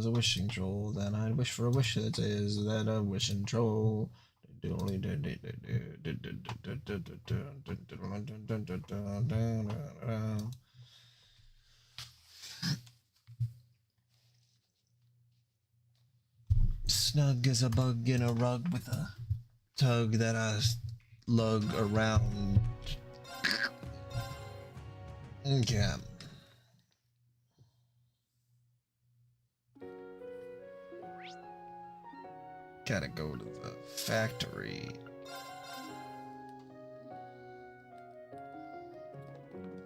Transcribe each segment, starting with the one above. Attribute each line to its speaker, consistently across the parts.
Speaker 1: was a wishing troll, then I'd wish for a wish that is that a wishing troll. Snug as a bug in a rug with a tug that I lug around. Okay. Gotta go to the factory.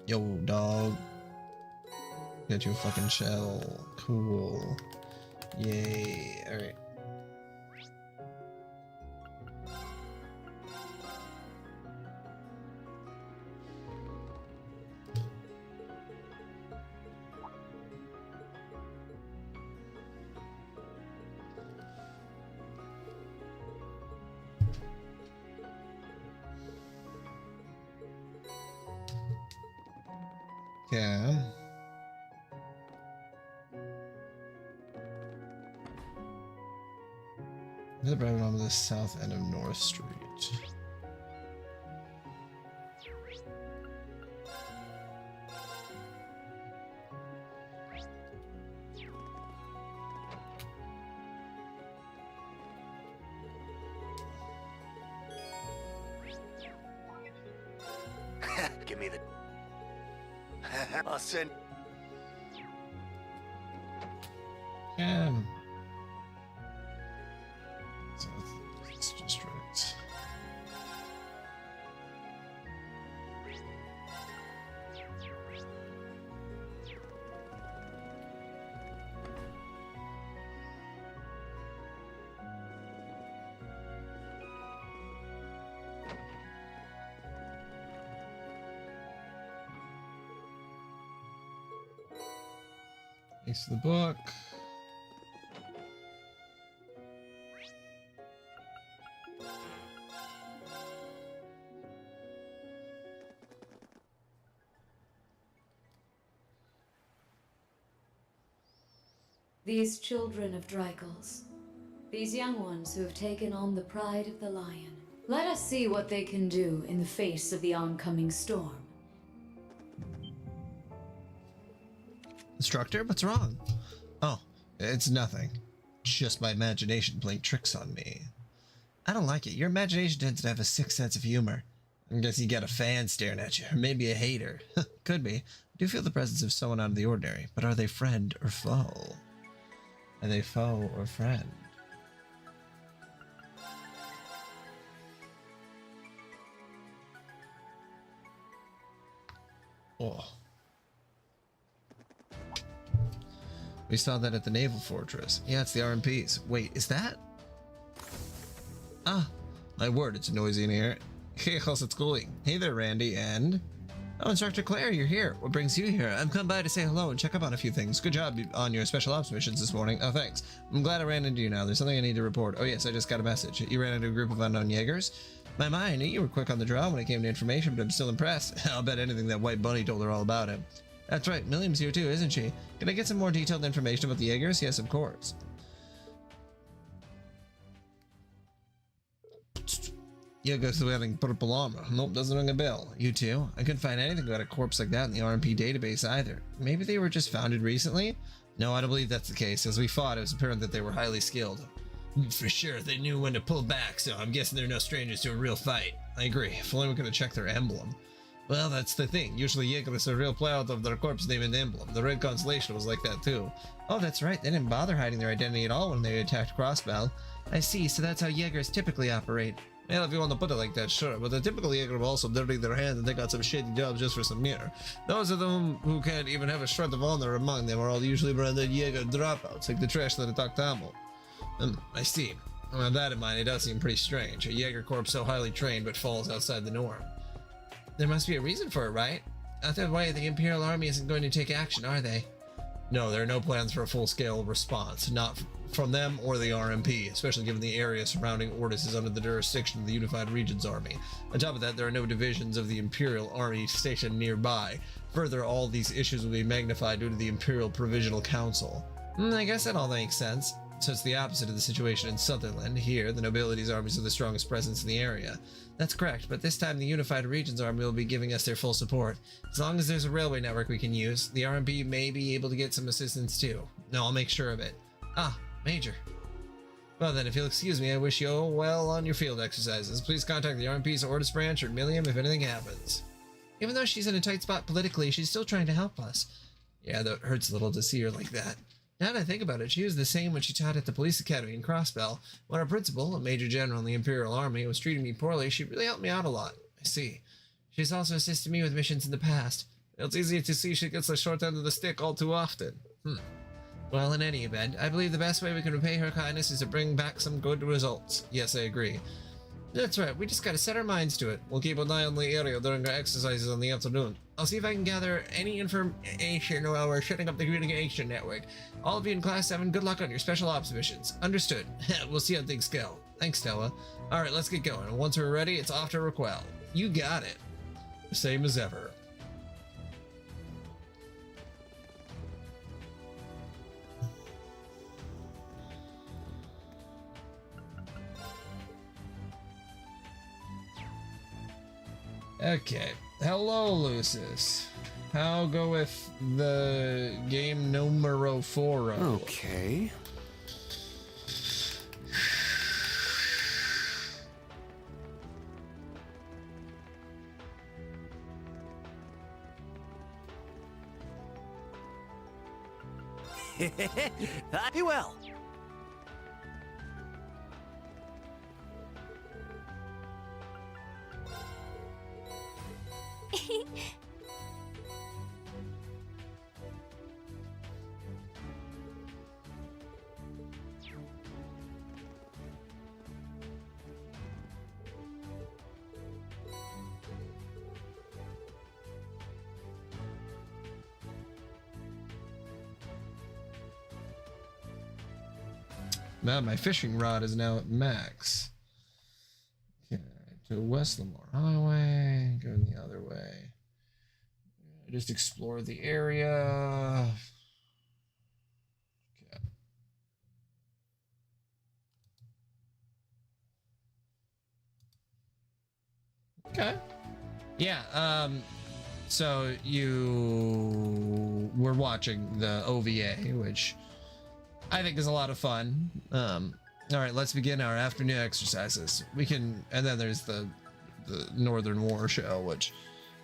Speaker 1: Yo, dog. Get you a fucking shell. Cool. Yay. Alright. Yeah. They're driving on the south end of North Street.
Speaker 2: Give me the... I'll send...
Speaker 1: Yeah. So it's just right. Thanks for the book.
Speaker 3: These children of Drycles, these young ones who have taken on the pride of the lion, let us see what they can do in the face of the oncoming storm.
Speaker 1: Instructor, what's wrong? Oh, it's nothing. Just my imagination playing tricks on me. I don't like it. Your imagination tends to have a sick sense of humor. I guess you got a fan staring at you, or maybe a hater. Could be. I do feel the presence of someone out of the ordinary, but are they friend or foe? Are they foe or friend? Oh. We saw that at the Naval Fortress. Yeah, it's the RMPs. Wait, is that? Ah, my word, it's noisy in here. Hey, how's it going? Hey there, Randy, and... Oh, Instructor Claire, you're here. What brings you here? I'm come by to say hello and check up on a few things. Good job on your special ops missions this morning. Oh, thanks. I'm glad I ran into you now. There's something I need to report. Oh, yes, I just got a message. You ran into a group of unknown Jaegers? My mind, you were quick on the draw when it came to information, but I'm still impressed. I'll bet anything that White Bunny told her all about it. That's right, Milliam's here too, isn't she? Can I get some more detailed information about the Jaegers? Yes, of course. Jaegers wearing purple armor. Nope, doesn't ring a bell. You too? I couldn't find anything about a corpse like that in the RMP database either. Maybe they were just founded recently? No, I don't believe that's the case. As we fought, it was apparent that they were highly skilled. For sure, they knew when to pull back, so I'm guessing they're no strangers to a real fight. I agree. If only we could have checked their emblem. Well, that's the thing. Usually Jaegers are real proud of their corpse name and emblem. The Red Constellation was like that too. Oh, that's right. They didn't bother hiding their identity at all when they attacked Crossbell. I see, so that's how Jaegers typically operate. Well, if you want to put it like that, sure. But the typical Jaeger will also dirty their hands and take out some shady jobs just for some mirror. Those of them who can't even have a shred of honor among them are all usually branded Jaeger dropouts, like the trash that attacked Tamil. I see. With that in mind, it does seem pretty strange. A Jaeger corps so highly trained but falls outside the norm. There must be a reason for it, right? Either way, the Imperial Army isn't going to take action, are they? No, there are no plans for a full-scale response, not from them or the RMP, especially given the area surrounding Ordis is under the jurisdiction of the Unified Regions Army. On top of that, there are no divisions of the Imperial Army stationed nearby. Further, all these issues will be magnified due to the Imperial Provisional Council. I guess that all makes sense. So it's the opposite of the situation in Sutherland. Here, the nobility's armies are the strongest presence in the area. That's correct, but this time the Unified Regions Army will be giving us their full support. As long as there's a railway network we can use, the RMP may be able to get some assistance too. No, I'll make sure of it. Ah, Major. Well then, if you'll excuse me, I wish you all well on your field exercises. Please contact the RMP's Ordis branch or Millium if anything happens. Even though she's in a tight spot politically, she's still trying to help us. Yeah, though it hurts a little to see her like that. Now that I think about it, she was the same when she taught at the police academy in Crossbell. When our principal, a major general in the Imperial Army, was treating me poorly, she really helped me out a lot. I see. She's also assisted me with missions in the past. It's easy to see she gets the short end of the stick all too often. Well, in any event, I believe the best way we can repay her kindness is to bring back some good results. Yes, I agree. That's right, we just gotta set our minds to it. We'll keep an eye on the area during our exercises in the afternoon. I'll see if I can gather any information while we're setting up the communication network. All of you in Class 7, good luck on your special ops missions. Understood. We'll see how things go. Thanks, Stella. Alright, let's get going. And once we're ready, it's off to Raquel. You got it. Same as ever. Okay. Hello, Lucis. How goeth the game numero 4?
Speaker 4: Okay.
Speaker 2: Very well.
Speaker 1: Now my fishing rod is now at max. Okay, to West Lamar Highway, go the other way. Just explore the area. Okay. Yeah, so you were watching the OVA, which I think is a lot of fun. All right, let's begin our afternoon exercises. We can, and then there's the Northern War show, which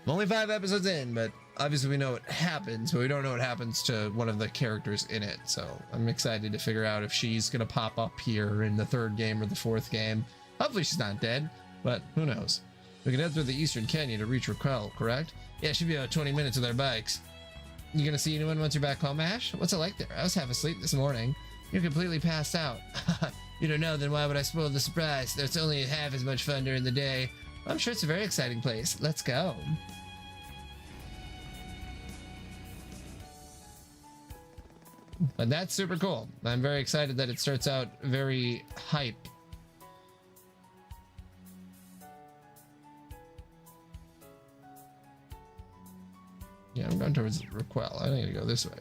Speaker 1: I'm only 5 episodes in, but obviously we know what happens, but we don't know what happens to one of the characters in it. So I'm excited to figure out if she's gonna pop up here in the 3rd game or the 4th game. Hopefully she's not dead, but who knows? We can head through the Eastern Canyon to reach Raquel, correct? Yeah, it should be about 20 minutes with our bikes. You gonna see anyone once you're back home, Ash? What's it like there? I was half asleep this morning. You're completely passed out. You don't know, then why would I spoil the surprise? There's only half as much fun during the day. I'm sure it's a very exciting place. Let's go. But that's super cool. I'm very excited that it starts out very hype. Yeah, I'm going towards Raquel. I need to go this way.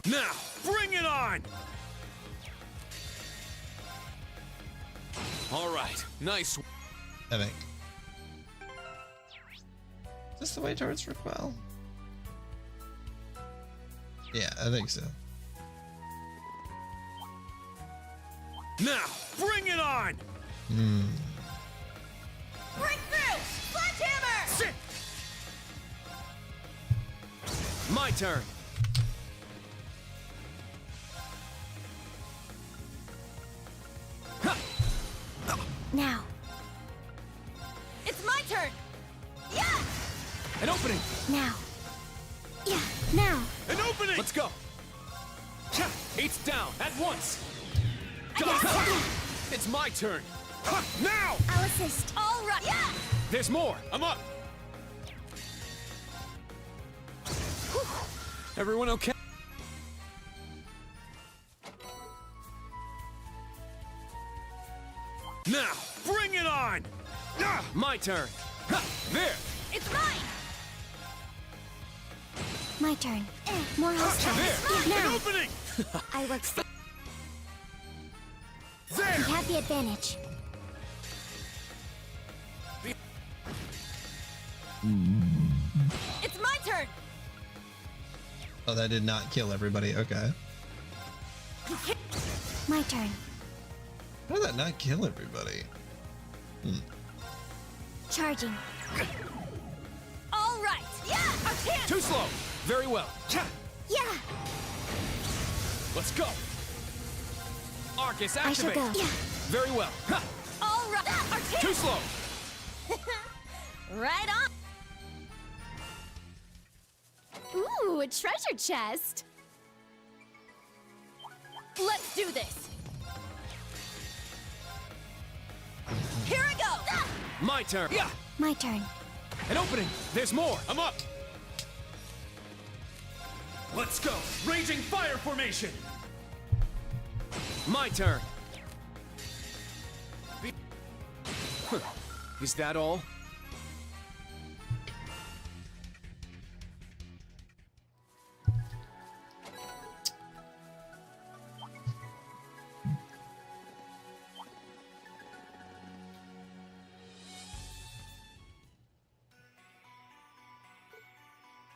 Speaker 4: Now, bring it on! All right, nice.
Speaker 1: I think. Is this the way towards Raquel? Yeah, I think so.
Speaker 4: Now, bring it on!
Speaker 5: Break through! Sledgehammer!
Speaker 4: Sit! My turn.
Speaker 5: Now. It's my turn! Yeah!
Speaker 4: An opening!
Speaker 5: Now. Yeah, now.
Speaker 4: An opening! Let's go! Eight's down, at once!
Speaker 5: Yes.
Speaker 4: It's my turn! Now!
Speaker 5: I'll assist. All right. Yeah!
Speaker 4: There's more! I'm up! Everyone okay? Now, bring it on! My turn! There!
Speaker 5: It's mine! My turn. More hostiles.
Speaker 4: There! An
Speaker 5: Now.
Speaker 4: opening!
Speaker 5: I work fa-
Speaker 4: There!
Speaker 5: You have the advantage. It's my turn.
Speaker 1: Oh, that did not kill everybody. Okay.
Speaker 5: My turn.
Speaker 1: How did that not kill everybody?
Speaker 5: Charging. All right. Yeah. Our chance.
Speaker 4: Too slow! Very well.
Speaker 5: Yeah.
Speaker 4: Let's go! Arcus,
Speaker 5: I shall
Speaker 4: activate!
Speaker 5: go. Yeah.
Speaker 4: Very well. Ha!
Speaker 5: All right. Our chance.
Speaker 4: Too slow!
Speaker 5: Right on. Ooh, a treasure chest. Let's do this. Here I go.
Speaker 4: My turn! Yeah!
Speaker 5: My turn.
Speaker 4: An opening! There's more! I'm up! Let's go! Raging fire formation! My turn! Huh. Is that all?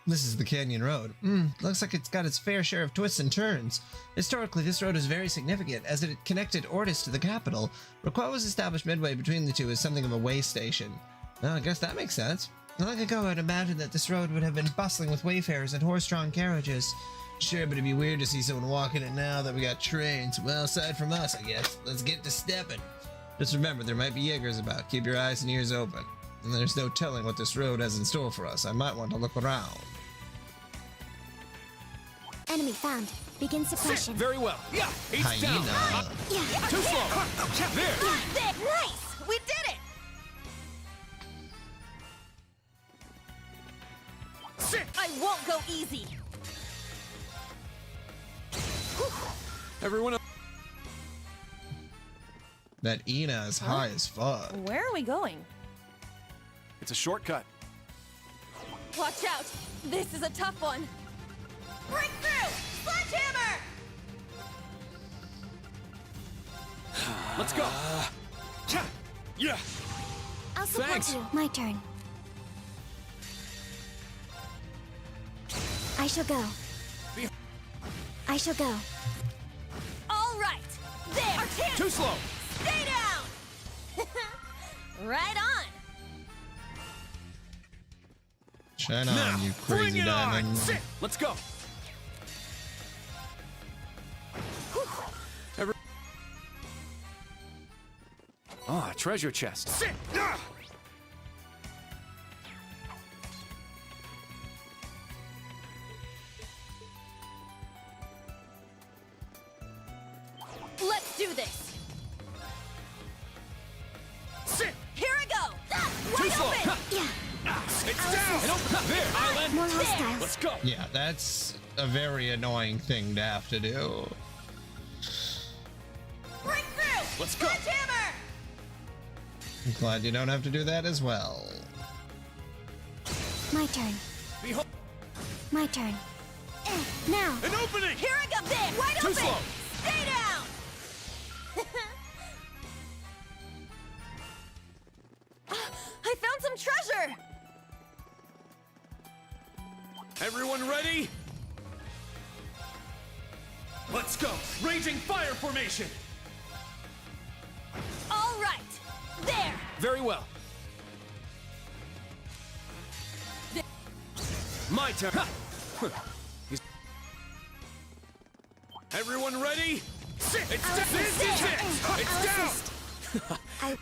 Speaker 1: This is the Canyon Road. Looks like it's got its fair share of twists and turns. Historically, this road is very significant, as it connected Ortis to the capital. Raqua was established midway between the two as something of a way station. Well, I guess that makes sense. Long ago, I'd imagined that this road would have been bustling with wayfarers and horse-drawn carriages. Sure, but it'd be weird to see someone walking it now that we got trains. Well, aside from us, I guess. Let's get to stepping. Just remember, there might be Jaegers about. Keep your eyes and ears open. And there's no telling what this road has in store for us. I might want to look around.
Speaker 5: Enemy found. Begin suppression.
Speaker 4: Very well. Yeah! He's down!
Speaker 1: Hyena.
Speaker 5: Yeah.
Speaker 4: Too slow! There!
Speaker 5: There. Nice. We did it.
Speaker 4: Sit!
Speaker 5: I won't go easy.
Speaker 4: Everyone up.
Speaker 1: That Ina is high as fuck.
Speaker 6: Where are we going?
Speaker 4: It's a shortcut.
Speaker 5: Watch out. This is a tough one. Breakthrough! Sledgehammer!
Speaker 4: Let's go! Yeah!
Speaker 5: I'll support
Speaker 4: Thanks.
Speaker 5: you. My turn. I shall go.
Speaker 4: Be-
Speaker 5: I shall go. All right. There. Our chance.
Speaker 4: Too slow!
Speaker 5: Stay down. Right on.
Speaker 1: Shine
Speaker 4: Now,
Speaker 1: on, you
Speaker 4: bring
Speaker 1: crazy
Speaker 4: it on!
Speaker 1: diamond.
Speaker 4: Sit! Let's go! Every- Ah, treasure chest. Sit!
Speaker 5: Let's do this.
Speaker 4: Sit!
Speaker 5: Here I go.
Speaker 4: Too
Speaker 5: Wide
Speaker 4: slow!
Speaker 5: open.
Speaker 4: Ha!
Speaker 5: Yeah.
Speaker 4: It's down! And open. There, island!
Speaker 5: More hostiles.
Speaker 4: Let's go!
Speaker 1: Yeah, that's a very annoying thing to have to do.
Speaker 5: Breakthrough.
Speaker 4: Let's go!
Speaker 5: Sledgehammer.
Speaker 1: I'm glad you don't have to do that as well.
Speaker 5: My turn.
Speaker 4: Behold!
Speaker 5: My turn. Now.
Speaker 4: An opening!
Speaker 5: Here I go. There. Wide
Speaker 4: Too
Speaker 5: open.
Speaker 4: slow!
Speaker 5: Stay down. I found some treasure.
Speaker 4: Everyone ready? Let's go! Raging fire formation!
Speaker 5: All right. There.
Speaker 4: Very well. My turn. Ha! He's- Everyone ready? Sit! It's down! This is it! It's down!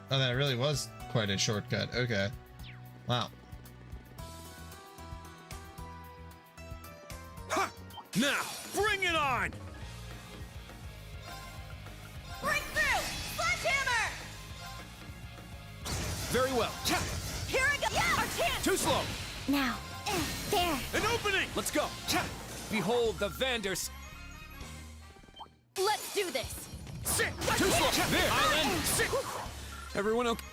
Speaker 1: Oh, that really was quite a shortcut. Okay. Wow.
Speaker 4: Ha! Now, bring it on!
Speaker 5: Breakthrough. Sledgehammer.
Speaker 4: Very well. Cha!
Speaker 5: Here I go. Yeah. Our chance.
Speaker 4: Too slow!
Speaker 5: Now. There.
Speaker 4: An opening! Let's go! Cha! Behold the Vanders!
Speaker 5: Let's do this.
Speaker 4: Sit! Too slow! There! Island! Sit! Everyone okay?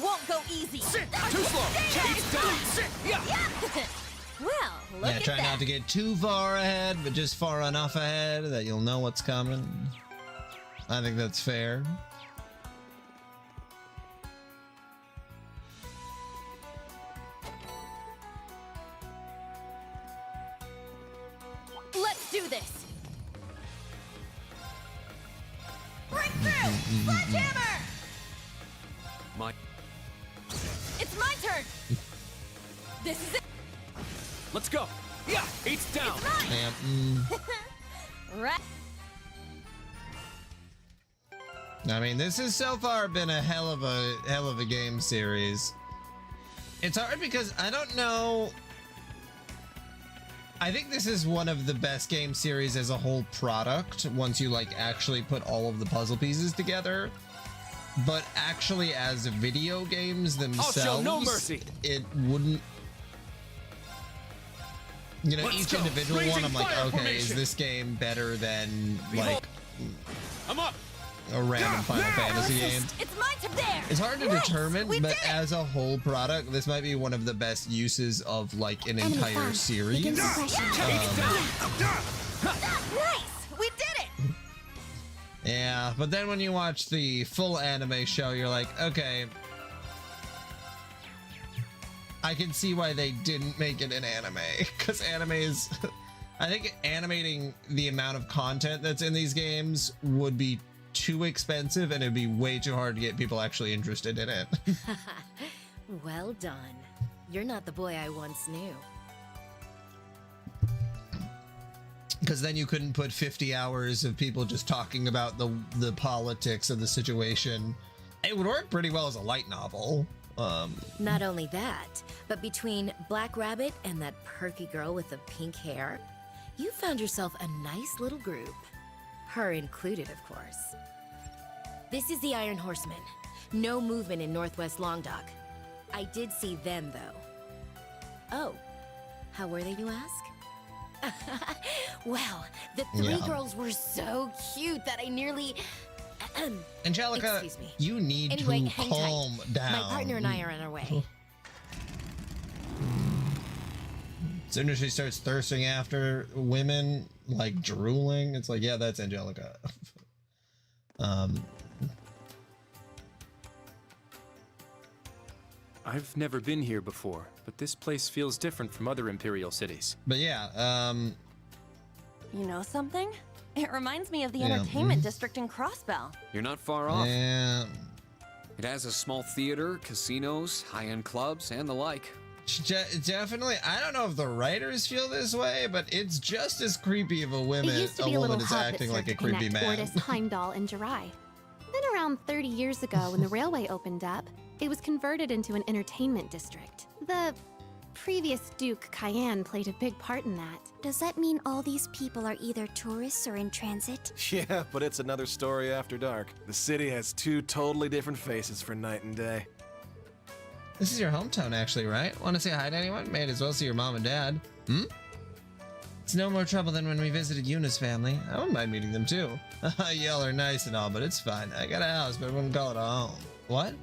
Speaker 5: won't go easy.
Speaker 4: Sit! Too slow! It's down! Sit! Yeah!
Speaker 5: Well, look
Speaker 1: Yeah,
Speaker 5: at
Speaker 1: try
Speaker 5: that.
Speaker 1: not to get too far ahead, but just far enough ahead that you'll know what's coming. I think that's fair.
Speaker 5: Let's do this. Breakthrough! Sledgehammer!
Speaker 4: My...
Speaker 5: It's my turn. This is it.
Speaker 4: Let's go! Yeah! It's down!
Speaker 1: Yeah,
Speaker 5: Right.
Speaker 1: I mean, this has so far been a hell of a game series. It's hard because I don't know. I think this is one of the best game series as a whole product once you like actually put all of the puzzle pieces together. But actually as video games themselves,
Speaker 4: show no mercy.
Speaker 1: it wouldn't. You know,
Speaker 4: Let's
Speaker 1: each
Speaker 4: go.
Speaker 1: individual one,
Speaker 4: Raging
Speaker 1: I'm like,
Speaker 4: fire
Speaker 1: okay,
Speaker 4: formation.
Speaker 1: is this game better than like
Speaker 4: I'm up!
Speaker 1: a random Final Fantasy game?
Speaker 5: It's my turn. There.
Speaker 1: It's hard to
Speaker 5: Nice.
Speaker 1: determine,
Speaker 5: We
Speaker 1: but
Speaker 5: did it.
Speaker 1: as a whole product, this might be one of the best uses of like an
Speaker 5: Enemy
Speaker 1: entire
Speaker 5: found.
Speaker 1: series.
Speaker 5: Begin suppression.
Speaker 4: It's down!
Speaker 5: Nice. We did it.
Speaker 1: Yeah, but then when you watch the full anime show, you're like, okay, I can see why they didn't make it an anime, because anime is, I think animating the amount of content that's in these games would be too expensive and it'd be way too hard to get people actually interested in it.
Speaker 5: Well done. You're not the boy I once knew.
Speaker 1: Because then you couldn't put 50 hours of people just talking about the politics of the situation. It would work pretty well as a light novel.
Speaker 5: Not only that, but between Black Rabbit and that perky girl with the pink hair, you found yourself a nice little group. Her included, of course. This is the Iron Horsemen. No movement in Northwest Longdock. I did see them, though. Oh, how were they, you ask? Well, the three
Speaker 1: Yeah.
Speaker 5: girls were so cute that I nearly...
Speaker 1: Angelica,
Speaker 5: Excuse me.
Speaker 1: you need
Speaker 5: Anyway,
Speaker 1: to
Speaker 5: hang
Speaker 1: calm
Speaker 5: tight.
Speaker 1: down.
Speaker 5: My partner and I are on our way.
Speaker 1: As soon as she starts thirsting after women, like drooling, it's like, yeah, that's Angelica.
Speaker 4: I've never been here before, but this place feels different from other Imperial cities.
Speaker 1: But yeah,
Speaker 6: You know something? It reminds me of the
Speaker 1: Yeah,
Speaker 6: entertainment district in Crossbell.
Speaker 7: You're not far off.
Speaker 1: yeah,
Speaker 7: It has a small theater, casinos, high-end clubs, and the like.
Speaker 1: definitely. I don't know if the writers feel this way, but it's just as creepy of a
Speaker 8: It
Speaker 1: woman.
Speaker 8: used to
Speaker 1: A
Speaker 8: be a
Speaker 1: woman
Speaker 8: little
Speaker 1: is
Speaker 8: hub that
Speaker 1: acting
Speaker 8: served
Speaker 1: like a
Speaker 8: to
Speaker 1: creepy
Speaker 8: connect
Speaker 1: man.
Speaker 8: Ordis, Heimdall, and Jirai. Then around 30 years ago, when the railway opened up, it was converted into an entertainment district. The previous Duke Cayenne played a big part in that.
Speaker 5: Does that mean all these people are either tourists or in transit?
Speaker 9: Yeah, but it's another story after dark. The city has two totally different faces for night and day.
Speaker 1: This is your hometown, actually, right? Want to say hi to anyone? May as well see your mom and dad. It's no more trouble than when we visited Yuna's family. I wouldn't mind meeting them too. Y'all are nice and all, but it's fine. I got a house, but I wouldn't call it a home. What?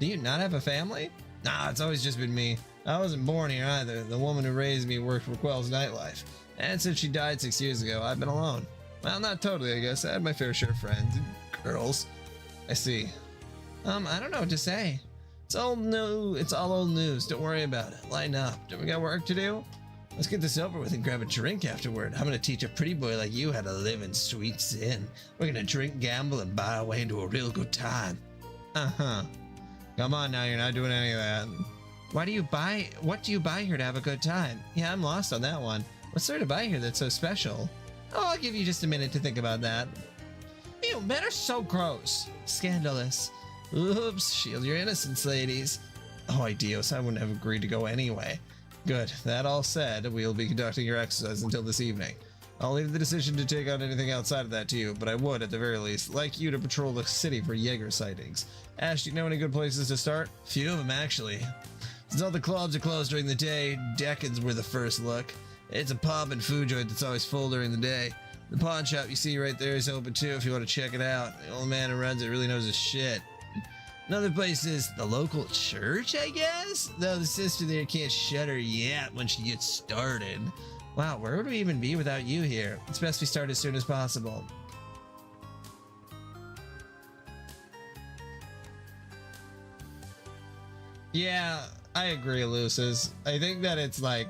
Speaker 1: Do you not have a family? Nah, it's always just been me. I wasn't born here either. The woman who raised me worked for Quell's nightlife. And since she died 6 years ago, I've been alone. Well, not totally, I guess. I had my fair share of friends and girls. I see. I don't know what to say. It's all new. It's all old news. Don't worry about it. Line up. Don't we got work to do? Let's get this over with and grab a drink afterward. I'm gonna teach a pretty boy like you how to live in sweet sin. We're gonna drink, gamble, and buy our way into a real good time. Uh-huh. Come on now, you're not doing any of that. What do you buy here to have a good time? Yeah, I'm lost on that one. What's there to buy here that's so special? Oh, I'll give you just a minute to think about that. Ew, men are so gross. Scandalous. Oops, shield your innocence, ladies. Oh, Dios, I wouldn't have agreed to go anyway. Good. That all said, we'll be conducting your exercise until this evening. I'll leave the decision to take on anything outside of that to you, but I would, at the very least, like you to patrol the city for Jaeger sightings. Ash, do you know any good places to start? Few of them, actually. Since all the clubs are closed during the day, Deccan's were the first look. It's a pub and food joint that's always full during the day. The pawn shop you see right there is open too if you want to check it out. The old man who runs it really knows his shit. Another place is the local church, I guess? Though the sister there can't shut her yet when she gets started. Wow, where would we even be without you here? It's best we start as soon as possible. Yeah, I agree, Lucis. I think that it's like...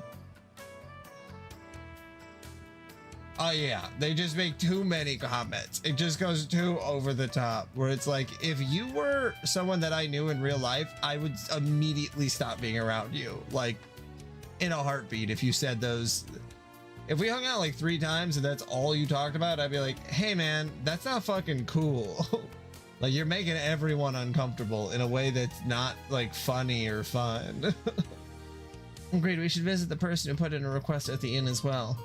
Speaker 1: Oh yeah, they just make too many comments. It just goes too over the top, where it's like, if you were someone that I knew in real life, I would immediately stop being around you. Like, in a heartbeat, if you said those... If we hung out like 3 times and that's all you talked about, I'd be like, hey man, that's not fucking cool. Like, you're making everyone uncomfortable in a way that's not like funny or fun. Great, we should visit the person who put in a request at the inn as well.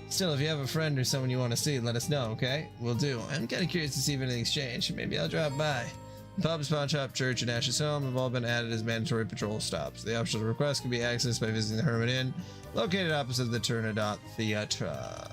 Speaker 1: Still, if you have a friend or someone you want to see, let us know, okay? We'll do. I'm kind of curious to see if anything's changed. Maybe I'll drop by. Pub, pawn shop, church, and Ash's home have all been added as mandatory patrol stops. The optional request can be accessed by visiting the Hermit Inn, located opposite the Turandot Theatre.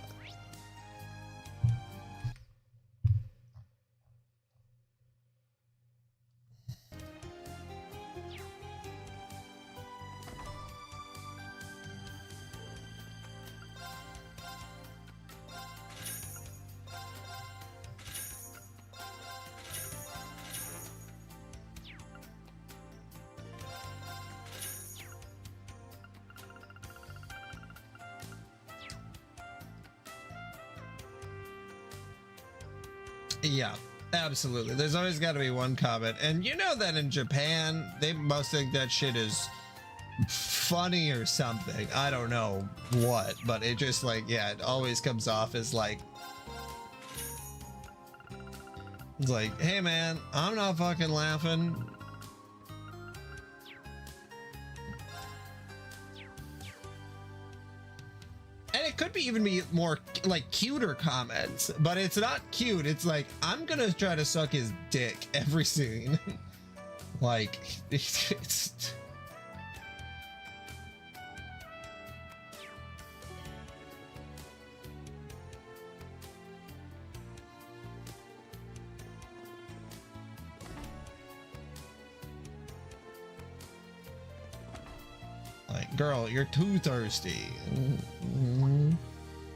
Speaker 1: Yeah, absolutely. There's always got to be one comment. And you know that in Japan, they must think that shit is funny or something. I don't know what, but it just like, yeah, it always comes off as like, it's like, hey man, I'm not fucking laughing. And it could be even be more like cuter comments, but it's not cute. It's like, I'm gonna try to suck his dick every scene. Like, it's like, girl, you're too thirsty.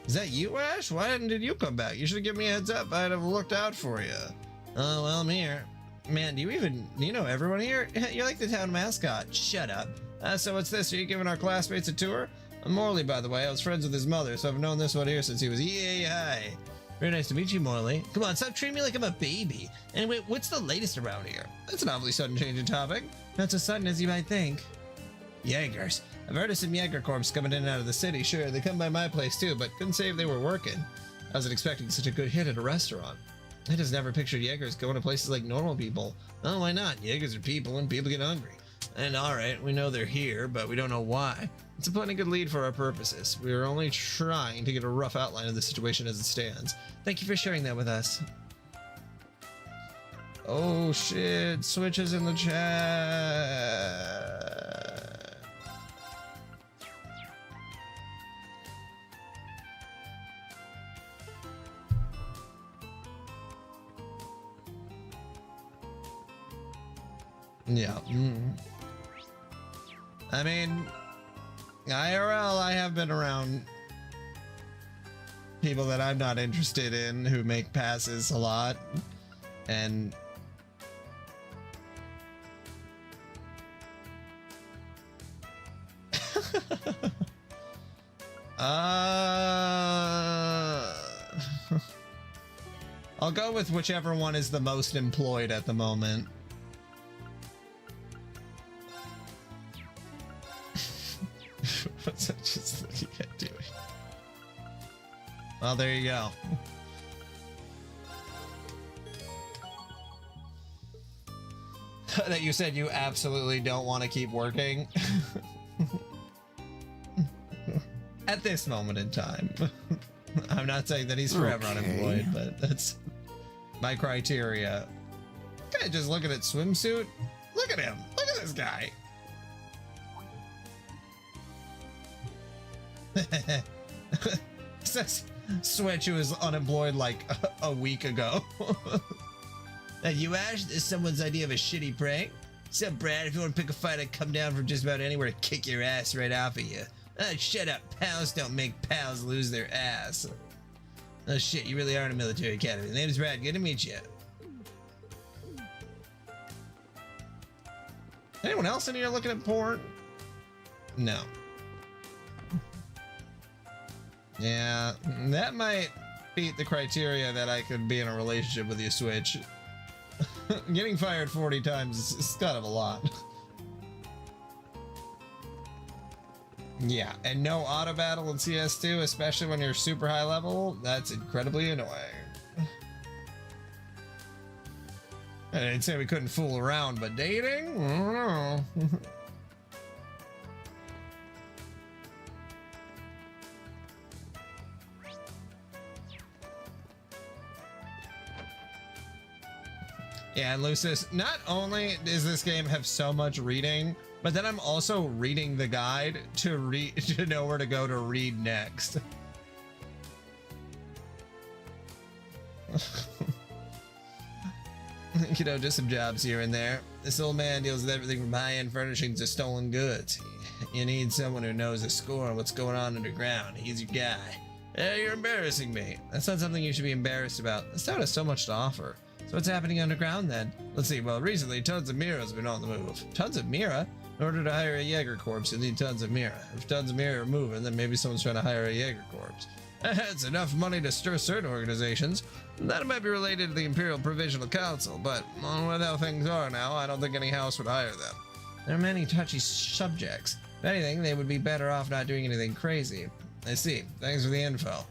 Speaker 1: Is that you, Ash? Why did you come back? You should have given me a heads up. I'd have looked out for you. Oh, well, I'm here. Man, do you know everyone here? You're like the town mascot. Shut up. So what's this? Are you giving our classmates a tour? I'm Morley, by the way. I was friends with his mother, so I've known this one here since he was yay high. Very nice to meet you, Morley. Come on, stop treating me like I'm a baby. Anyway, what's the latest around here? That's an awfully sudden change in topic. Not so sudden as you might think. Jaegers. I've heard of some Jaeger corps coming in and out of the city. Sure, they come by my place too, but couldn't say if they were working. I wasn't expecting such a good hit at a restaurant. I just never pictured Jaegers going to places like normal people. Oh, why not? Jaegers are people and people get hungry. And alright, we know they're here, but we don't know why. It's a plenty good lead for our purposes. We are only trying to get a rough outline of the situation as it stands. Thank you for sharing that with us. Oh shit, switches in the chat. Yeah. I mean, IRL, I have been around people that I'm not interested in who make passes a lot. And I'll go with whichever one is the most employed at the moment. What's that just looking at doing? Well, there you go. That you said you absolutely don't want to keep working. At this moment in time. I'm not saying that he's forever unemployed, but that's my criteria. Okay, just look at that swimsuit. Look at him. Look at this guy. Says Switch, who was unemployed like a week ago. You Ash, this is someone's idea of a shitty prank? What's up, Brad? If you want to pick a fight, I'd come down from just about anywhere to kick your ass right off of you. Shut up. Pals don't make pals lose their ass. Oh shit, you really are in a military academy. The name's Brad. Good to meet you. Anyone else in here looking at porn? No. Yeah, that might beat the criteria that I could be in a relationship with you, Switch. Getting fired 40 times is kind of a lot. Yeah, and no auto battle in CS2, especially when you're super high level, that's incredibly annoying. I didn't say we couldn't fool around, but dating? I don't know. Yeah, and Lucis, not only does this game have so much reading, but then I'm also reading the guide to know where to go to read next. You know, just some jobs here and there. This old man deals with everything from high-end furnishings to stolen goods. You need someone who knows the score on what's going on underground. He's your guy. Hey, you're embarrassing me. That's not something you should be embarrassed about. This town has so much to offer. So what's happening underground then? Let's see, well, recently tons of Mira have been on the move. Tons of Mira? In order to hire a Jaeger Corps, you need tons of Mira. If tons of Mira are moving, then maybe someone's trying to hire a Jaeger Corps. It's enough money to stir certain organizations. That might be related to the Imperial Provisional Council, but with how things are now, I don't think any house would hire them. There are many touchy subjects. If anything, they would be better off not doing anything crazy. I see. Thanks for the info.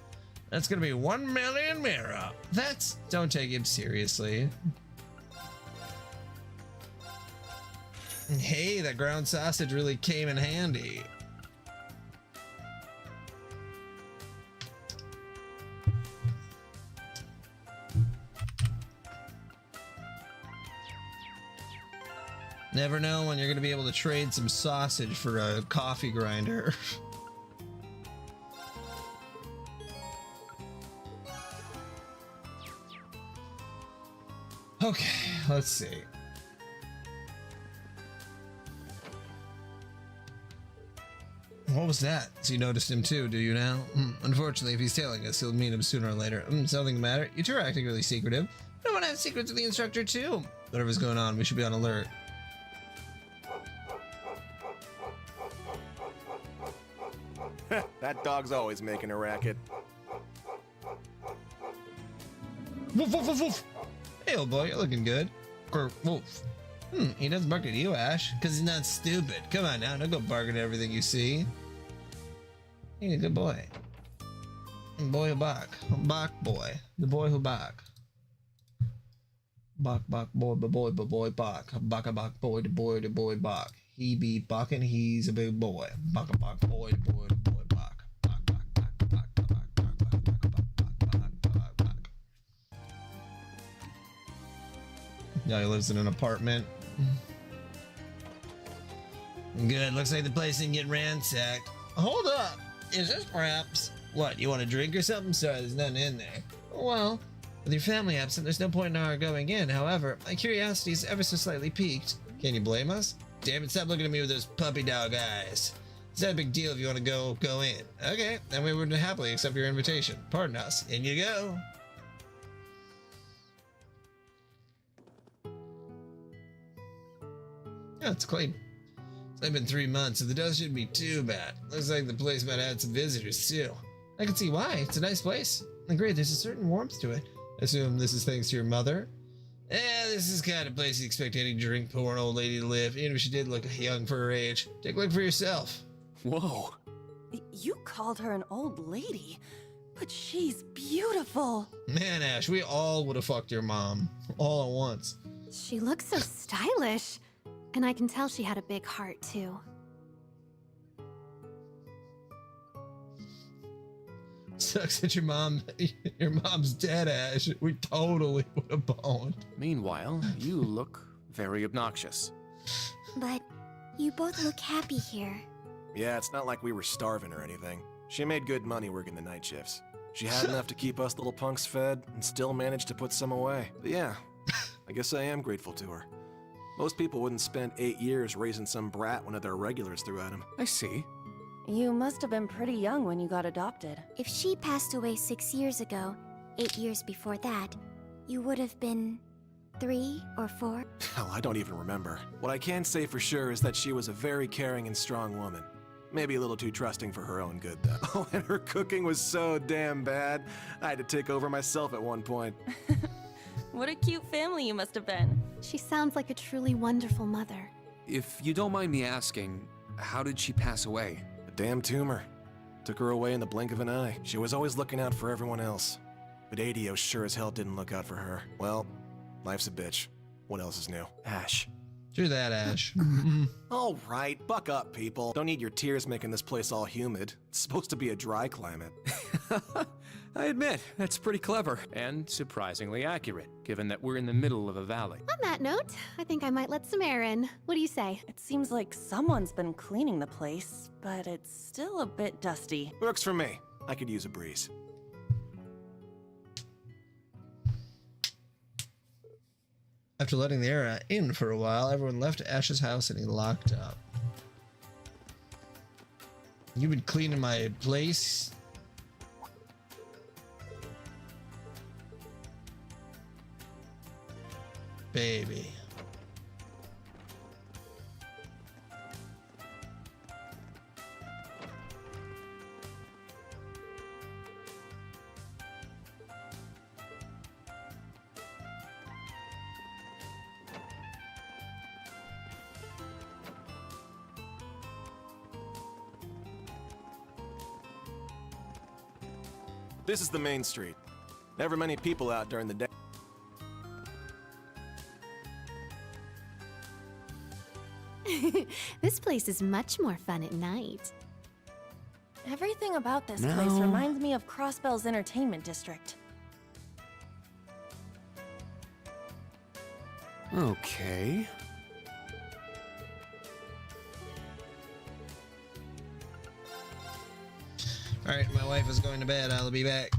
Speaker 1: That's gonna be 1 million Mira. Don't take him seriously. Hey, that ground sausage really came in handy. Never know when you're gonna be able to trade some sausage for a coffee grinder. Okay, let's see. What was that? So you noticed him too, do you now? Unfortunately, if he's tailing us, he'll meet him sooner or later. Something the matter? You two are acting really secretive. I don't want to have secrets with the instructor too. Whatever's going on, we should be on alert.
Speaker 9: That dog's always making a racket.
Speaker 1: Woof, woof, woof, woof. Hey, old boy, you're looking good. Or wolf. He doesn't bark at you, Ash, because he's not stupid. Come on now, don't go barking at everything you see. You're a good boy. Boy who bark. Bark boy. The boy who bark. Bark, bark, boy, boy, bark. Bark, bark, boy, the boy, bark. He be barking, he's a big boy. Bark, bark, boy, bark. Bark, bark, bark, bark, bark, bark, bark, bark, bark, bark, bark, bark. Yeah, he lives in an apartment. Good, looks like the place didn't get ransacked. Hold up, is this perhaps... What, you want a drink or something? Sorry, there's nothing in there. Well, with your family absent, there's no point in our going in. However, my curiosity is ever so slightly piqued. Can you blame us? Damn it, stop looking at me with those puppy dog eyes. It's not a big deal if you want to go in. Okay, then we would happily accept your invitation. Pardon us. In you go. Yeah, it's clean. It's only been 3 months, so the dust shouldn't be too bad. Looks like the place might have had some visitors, too. I can see why. It's a nice place. And great, there's a certain warmth to it. I assume this is thanks to your mother? This is the kind of place you expect any drink-pouring old lady to live, even if she did look young for her age. Take a look for yourself.
Speaker 7: Whoa.
Speaker 6: You called her an old lady, but she's beautiful.
Speaker 1: Man, Ash, we all would have fucked your mom. All at once.
Speaker 8: She looks so stylish. And I can tell she had a big heart, too.
Speaker 1: Sucks that your mom's dead, Ash. We totally would have boned.
Speaker 4: Meanwhile, you look very obnoxious.
Speaker 10: But you both look happy here.
Speaker 9: Yeah, it's not like we were starving or anything. She made good money working the night shifts. She had enough to keep us little punks fed and still managed to put some away. But yeah, I guess I am grateful to her. Most people wouldn't spend 8 years raising some brat one of their regulars threw at them.
Speaker 7: I see.
Speaker 6: You must have been pretty young when you got adopted.
Speaker 10: If she passed away 6 years ago, 8 years before that, you would have been 3 or 4?
Speaker 9: Hell, I don't even remember. What I can say for sure is that she was a very caring and strong woman. Maybe a little too trusting for her own good, though. Oh, and her cooking was so damn bad. I had to take over myself at one point.
Speaker 6: What a cute family you must have been.
Speaker 8: She sounds like a truly wonderful mother.
Speaker 7: If you don't mind me asking, how did she pass away?
Speaker 9: A damn tumor. Took her away in the blink of an eye. She was always looking out for everyone else. But Adio sure as hell didn't look out for her. Well, life's a bitch. What else is new? Ash.
Speaker 1: Do that, Ash.
Speaker 9: All right, buck up, people. Don't need your tears making this place all humid. It's supposed to be a dry climate.
Speaker 4: I admit, that's pretty clever. And surprisingly accurate, given that we're in the middle of a valley.
Speaker 8: On that note, I think I might let some air in. What do you say?
Speaker 6: It seems like someone's been cleaning the place, but it's still a bit dusty.
Speaker 9: Works for me. I could use a breeze.
Speaker 1: After letting the air in for a while, everyone left Ash's house and he locked up. You've been cleaning my place? Baby.
Speaker 9: This is the main street. Never many people out during the day.
Speaker 8: This place is much more fun at night.
Speaker 6: Everything about this
Speaker 7: No.
Speaker 6: place reminds me of Crossbell's entertainment district.
Speaker 7: Okay.
Speaker 1: Alright, my wife is going to bed. I'll be back.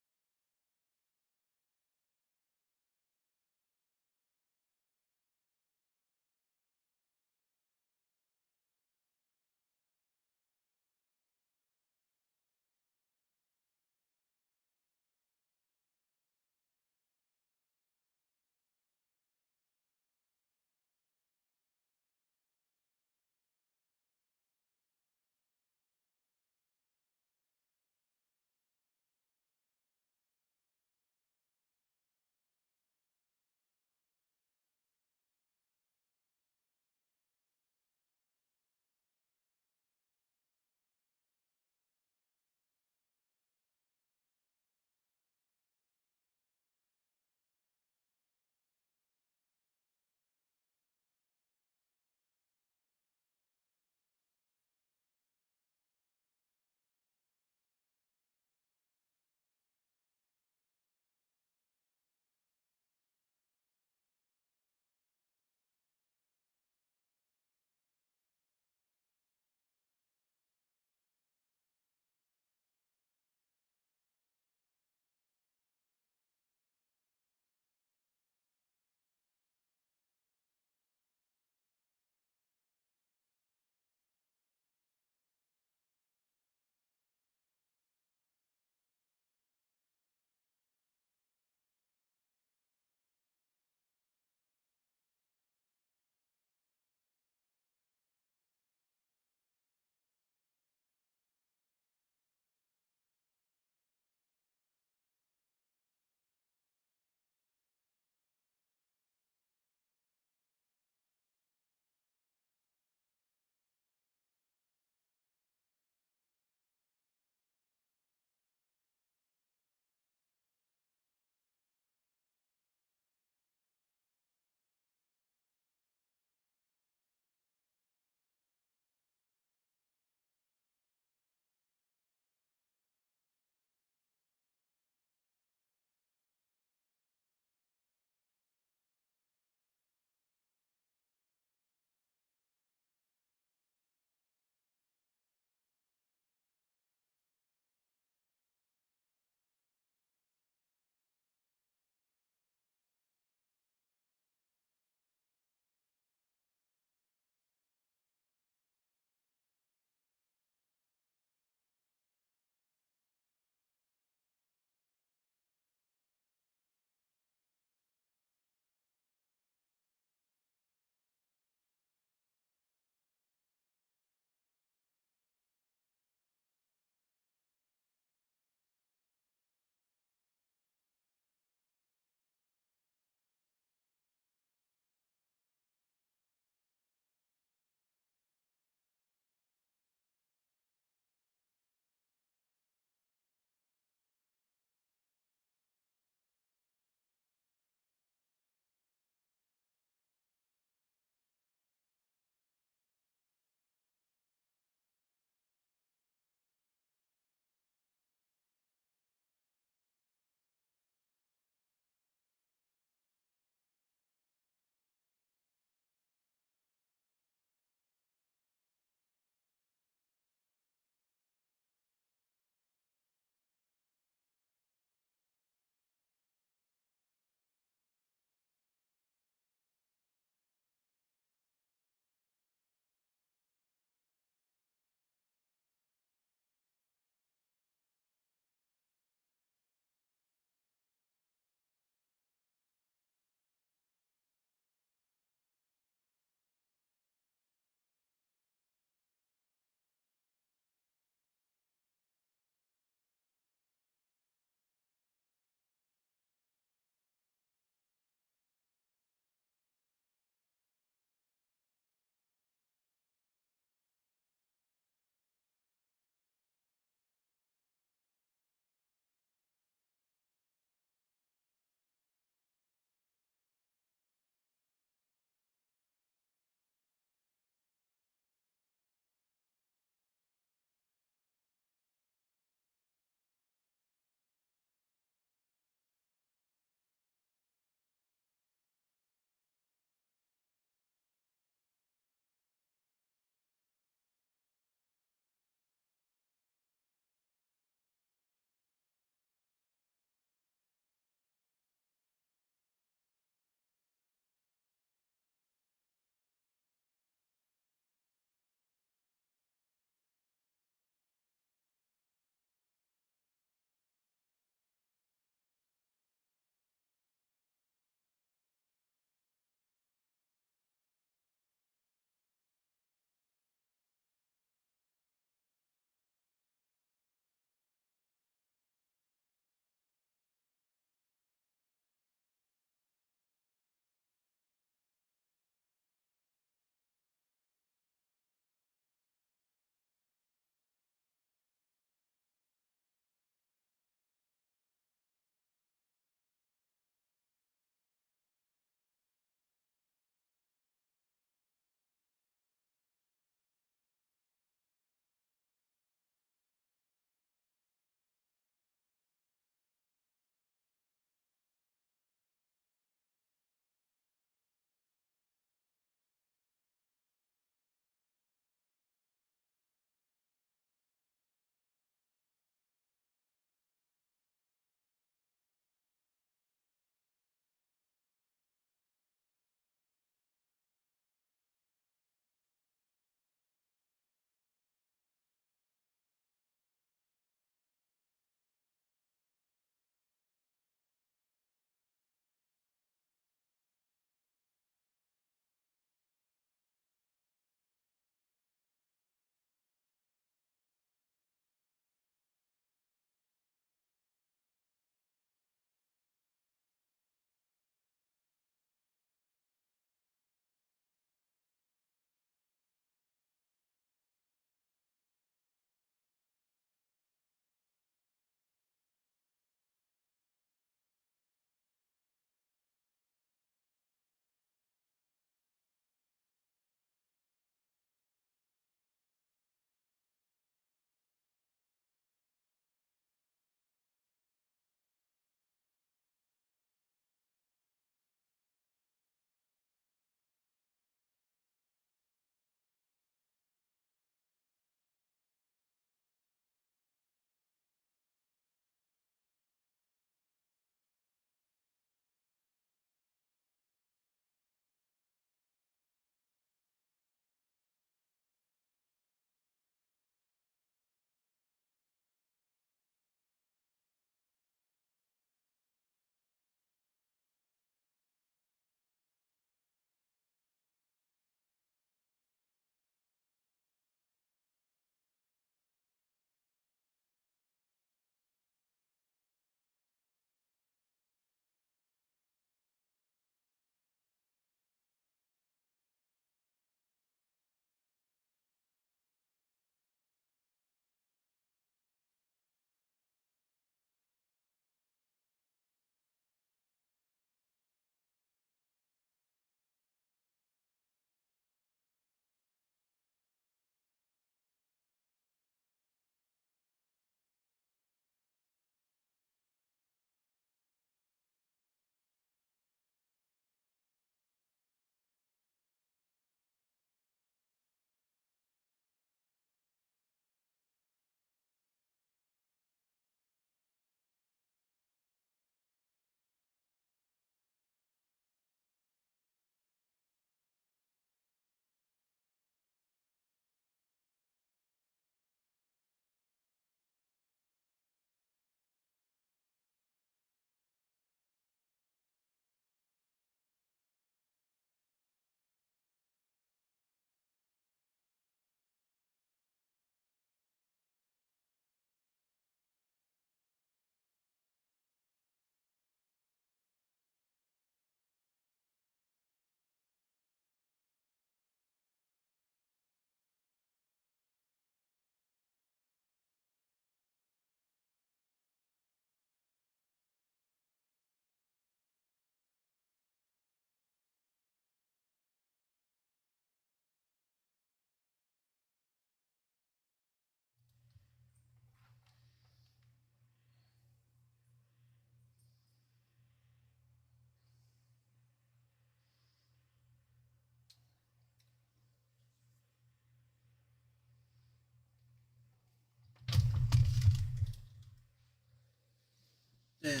Speaker 1: Damn.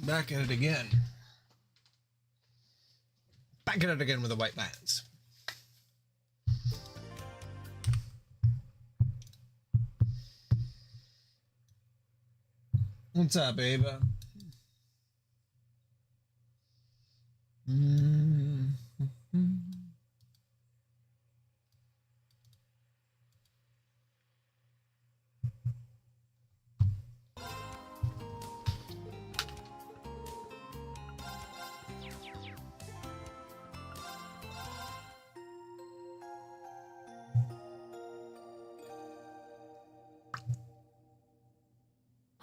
Speaker 1: Back at it again. Back at it again with the white lines. What's up, babe?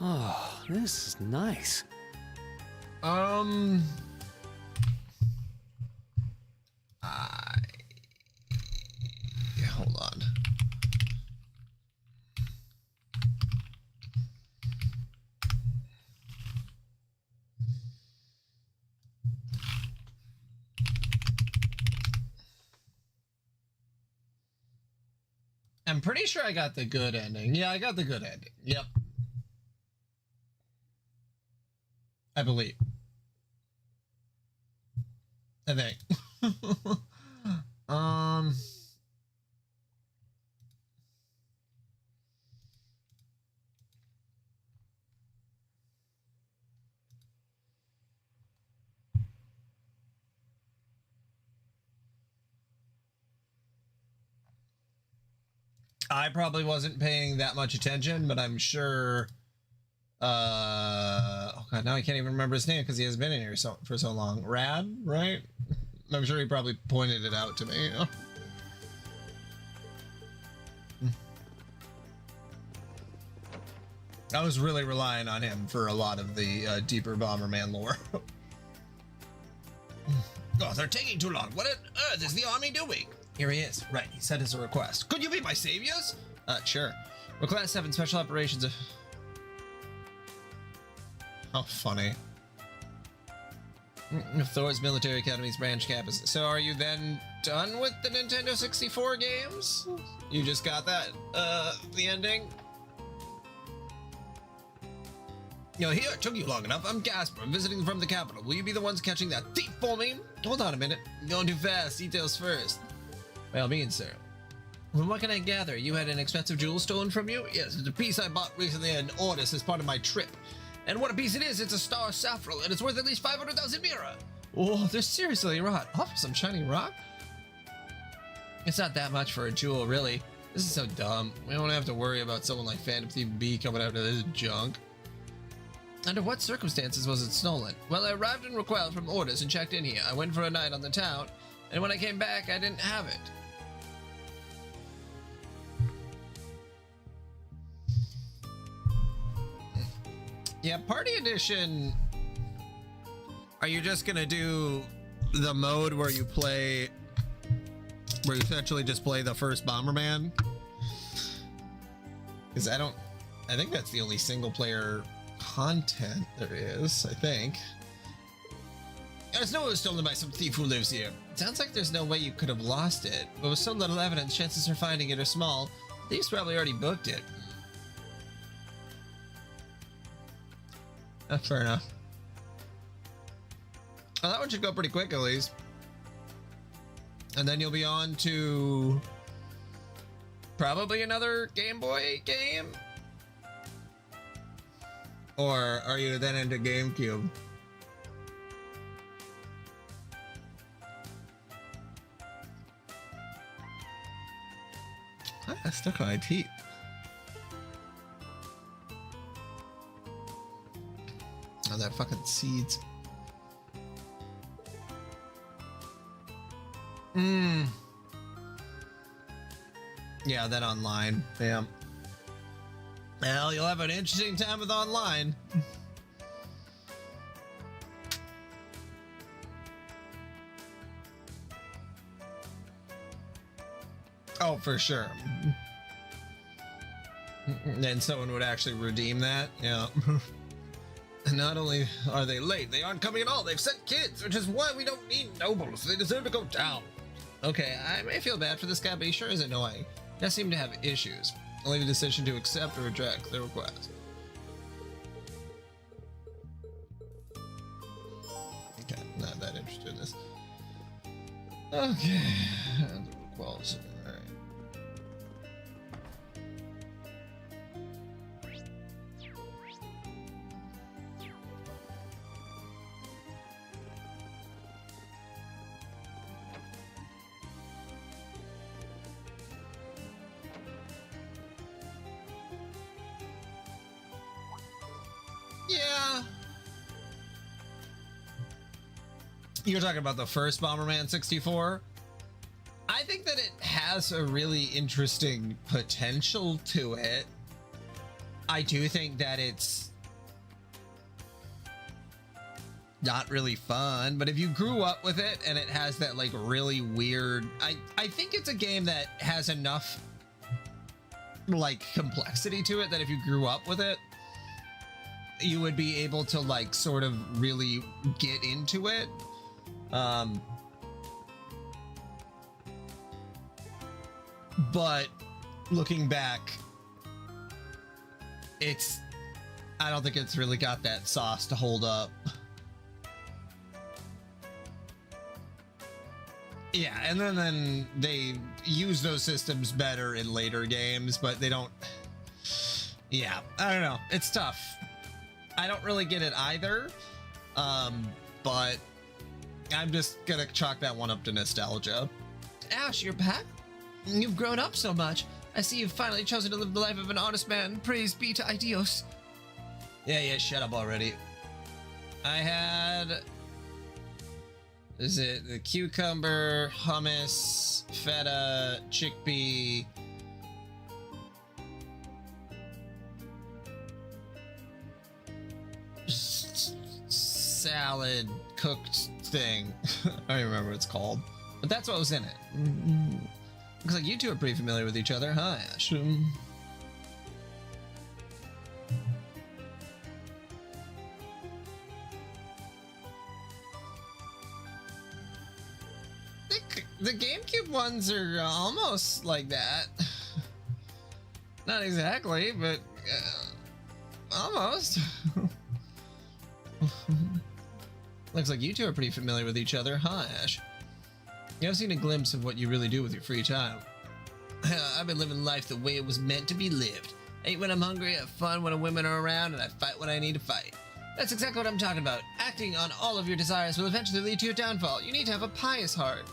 Speaker 7: Oh, this is nice.
Speaker 1: Hold on. I'm pretty sure I got the good ending. Yeah, I got the good ending. Yep. I believe. I think. I probably wasn't paying that much attention, but I'm sure oh god, now I can't even remember his name because he has been in here for so long. Rad, right? I'm sure he probably pointed it out to me. I was really relying on him for a lot of the deeper Bomberman lore. Oh, they're taking too long. What on earth is the army doing? Here he is. Right, he said as a request. Could you be my saviors? Sure. We're Class 7 Special Operations. How funny. Thor's Military Academy's branch campus. So are you then done with the Nintendo 64 games? You just got that, the ending? You know, here, it took you long enough. I'm Casper. I'm visiting from the capital. Will you be the ones catching that thief for me? Hold on a minute. You're going too fast. Details first. By all means, sir. From what can I gather? You had an expensive jewel stolen from you? Yes, it's a piece I bought recently in Ordis as part of my trip. And what a piece it is! It's a star saffron, and it's worth at least 500,000 mira! Oh, they're seriously right. Oh, some shiny rock? It's not that much for a jewel, really. This is so dumb. We don't have to worry about someone like Phantom Thief B coming after this junk. Under what circumstances was it stolen? Well, I arrived in Raquel from Ordis and checked in here. I went for a night on the town, and when I came back, I didn't have it. Yeah, Party Edition. Are you just gonna do the mode where you essentially just play the first Bomberman? Because I think that's the only single player content there is, I think. I just know it was stolen by some thief who lives here. It sounds like there's no way you could have lost it, but with so little evidence, chances of finding it are small. Thieves probably already booked it. Fair enough. Well, that one should go pretty quick at least. And then you'll be on to probably another Game Boy game? Or are you then into GameCube? I stuck on my teeth. Oh, that fucking seeds. Yeah, that online. Damn. Well, you'll have an interesting time with online. Oh, for sure. Then someone would actually redeem that. Yeah. Not only are they late, they aren't coming at all. They've sent kids, which is why we don't need nobles. They deserve to go down. Okay, I may feel bad for this guy, but he sure is annoying. He does seem to have issues. I'll leave a decision to accept or reject the request. Okay. Quality. All right. Yeah. You're talking about the first Bomberman 64? I think that it has a really interesting potential to it. I do think that it's not really fun, but if you grew up with it and it has that like really weird, I think it's a game that has enough like complexity to it that if you grew up with it, you would be able to like sort of really get into it. But looking back, I don't think it's really got that sauce to hold up. Yeah, and then they use those systems better in later games, but they don't. Yeah, I don't know. It's tough. I don't really get it either. But I'm just gonna chalk that one up to nostalgia. Ash, you're back? You've grown up so much. I see you've finally chosen to live the life of an honest man. Praise be to Aidios. Yeah, shut up already. I had... Is it the cucumber, hummus, feta, chickpea... salad cooked thing. I don't remember what it's called, but that's what was in it. Looks like you two are pretty familiar with each other, huh, Ash? The GameCube ones are almost like that. Not exactly, but almost. Looks like you two are pretty familiar with each other, huh, Ash? I've seen a glimpse of what you really do with your free time. I've been living life the way it was meant to be lived. I eat when I'm hungry, I have fun when women are around, and I fight when I need to fight. That's exactly what I'm talking about. Acting on all of your desires will eventually lead to your downfall. You need to have a pious heart.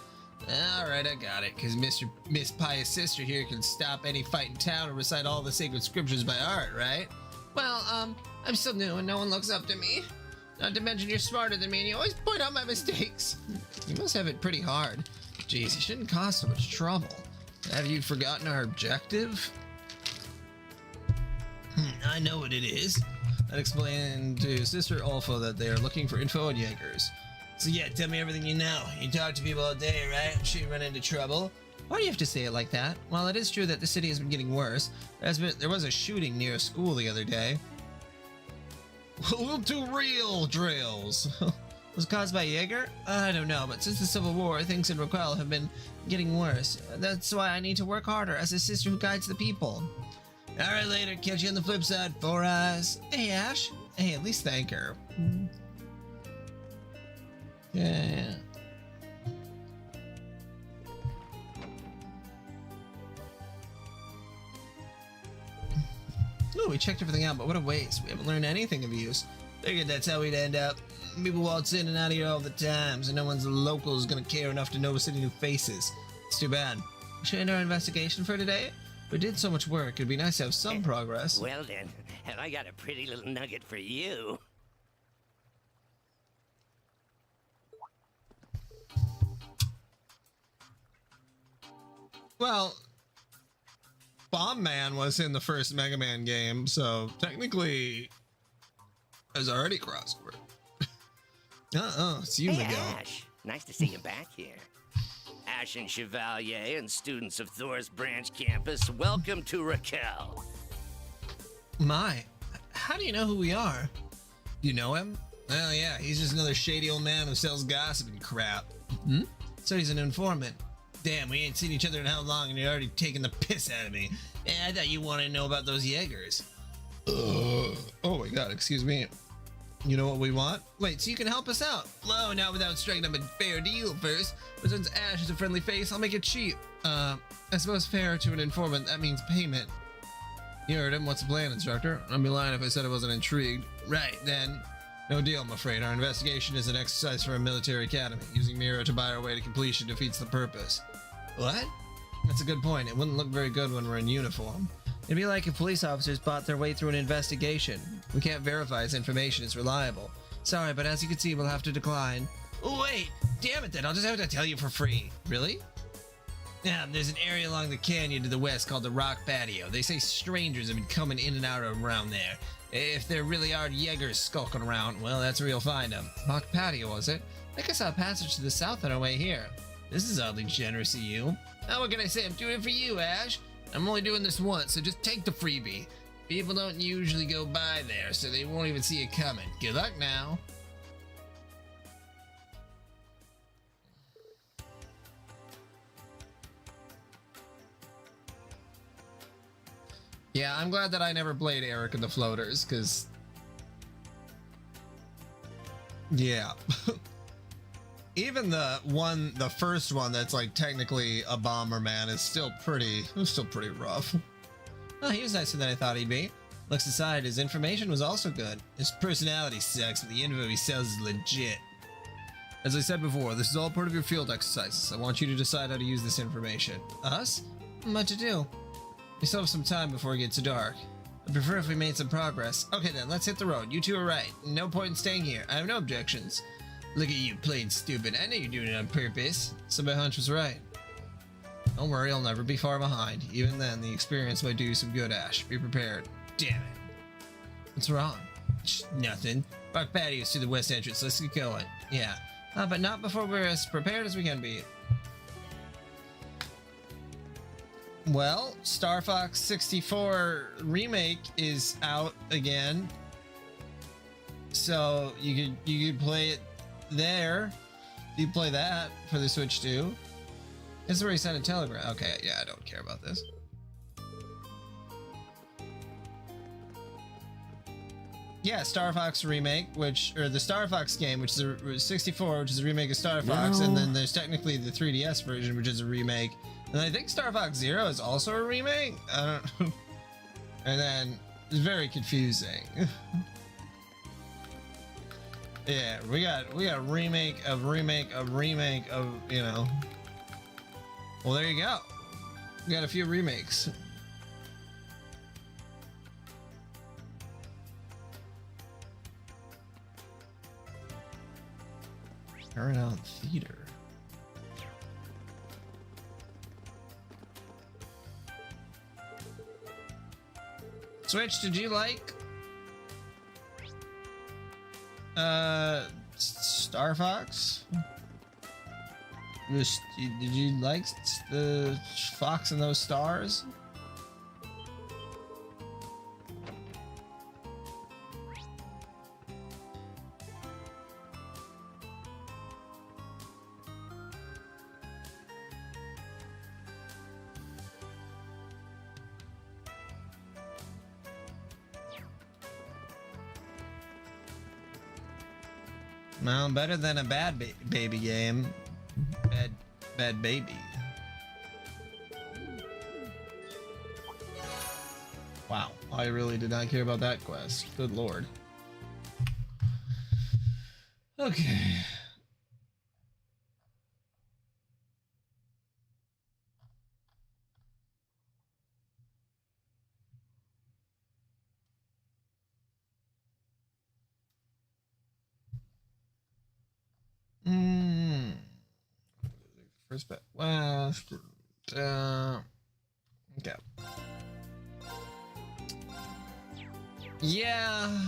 Speaker 1: Alright, I got it, because Miss Pious Sister here can stop any fight in town and recite all the sacred scriptures by heart, right? Well, I'm still new and no one looks up to me. Not to mention you're smarter than me and you always point out my mistakes. You must have it pretty hard. Jeez, it shouldn't cause so much trouble. Have you forgotten our objective? I know what it is. I'd explain to Sister Olfa that they are looking for info on Jaegers. So yeah, tell me everything you know. You talk to people all day, right? I'm sure you run into trouble. Why do you have to say it like that? Well, it is true that the city has been getting worse. There was a shooting near a school the other day. A little too real, Drills. Was it caused by Jaeger? I don't know, but since the Civil War, things in Raquel have been getting worse. That's why I need to work harder as a sister who guides the people. Alright, later. Catch you on the flip side. 4 eyes. Hey, Ash. Hey, at least thank her. Yeah. Oh, we checked everything out, but what a waste. We haven't learned anything of use. Figured that's how we'd end up. People waltz in and out of here all the time, so no one's locals gonna care enough to notice any new faces. It's too bad. Should we end our investigation for today? We did so much work, it'd be nice to have some progress.
Speaker 11: Well then, have I got a pretty little nugget for you?
Speaker 1: Well, Bomb Man was in the first Mega Man game, so technically it's already crossover. It's you,
Speaker 11: Hey,
Speaker 1: Miguel.
Speaker 11: Ash. Nice to see you back here. Ash and Chevalier and students of Thor's Branch campus, welcome to Raquel.
Speaker 1: My, how do you know who we are? You know him? Well, yeah, he's just another shady old man who sells gossip and crap. So he's an informant. Damn, we ain't seen each other in how long and you're already taking the piss out of me. Yeah, I thought you wanted to know about those Jaegers. Oh my god, excuse me. You know what we want? Wait, so you can help us out? Well, not without striking up a fair deal first. But since Ash has a friendly face, I'll make it cheap. I suppose fair to an informant, that means payment. You heard him. What's the plan, instructor? I'd be lying if I said I wasn't intrigued. Right, then. No deal, I'm afraid. Our investigation is an exercise for a military academy. Using Mira to buy our way to completion defeats the purpose. What? That's a good point. It wouldn't look very good when we're in uniform. It'd be like if police officers bought their way through an investigation. We can't verify his information is reliable. Sorry, but as you can see, we'll have to decline. Oh, wait! Damn it then, I'll just have to tell you for free. Really? Yeah, there's an area along the canyon to the west called the Rock Patio. They say strangers have been coming in and out around there. If there really are Jaegers skulking around, well, that's where you'll find them. Rock Patio, was it? I think I saw a passage to the south on our way here. This is oddly generous of you. Oh, what can I say? I'm doing it for you, Ash. I'm only doing this once, so just take the freebie. People don't usually go by there, so they won't even see it coming. Good luck now. Yeah, I'm glad that I never played Eric and the Floaters, because... yeah. Even the first one that's like technically a Bomberman is still pretty rough. Oh, he was nicer than I thought he'd be. Looks aside, his information was also good. His personality sucks, but the info he sells is legit. As I said before, this is all part of your field exercises. I want you to decide how to use this information. Us? What to do? We still have some time before it gets dark. I'd prefer if we made some progress. Okay then, let's hit the road. You two are right. No point in staying here. I have no objections. Look at you playing stupid. I know you're doing it on purpose. So my hunch was right. Don't worry, I'll never be far behind. Even then, the experience might do you some good, Ash. Be prepared. Damn it. What's wrong? Nothing. Rock Patio's to the west entrance. Let's get going. Yeah. But not before we're as prepared as we can be. Well, Star Fox 64 Remake is out again. So you could play it there. You play that for the Switch too. It's already sent a telegram. Okay, yeah, I don't care about this. Yeah, Star Fox Remake, or the Star Fox game, which is a 64, which is a remake of Star Fox, and then there's technically the 3DS version, which is a remake. And I think Star Fox Zero is also a remake. I don't know. And then it's very confusing. Yeah, we got remake of, you know. Well, there you go. We got a few remakes. Paramount Theater. Switch, did you like Star Fox? Did you like the Fox and those stars? Well, better than a bad baby game. Bad baby. Wow, I really did not care about that quest. Good lord. Okay. First bet west. Okay. Yeah.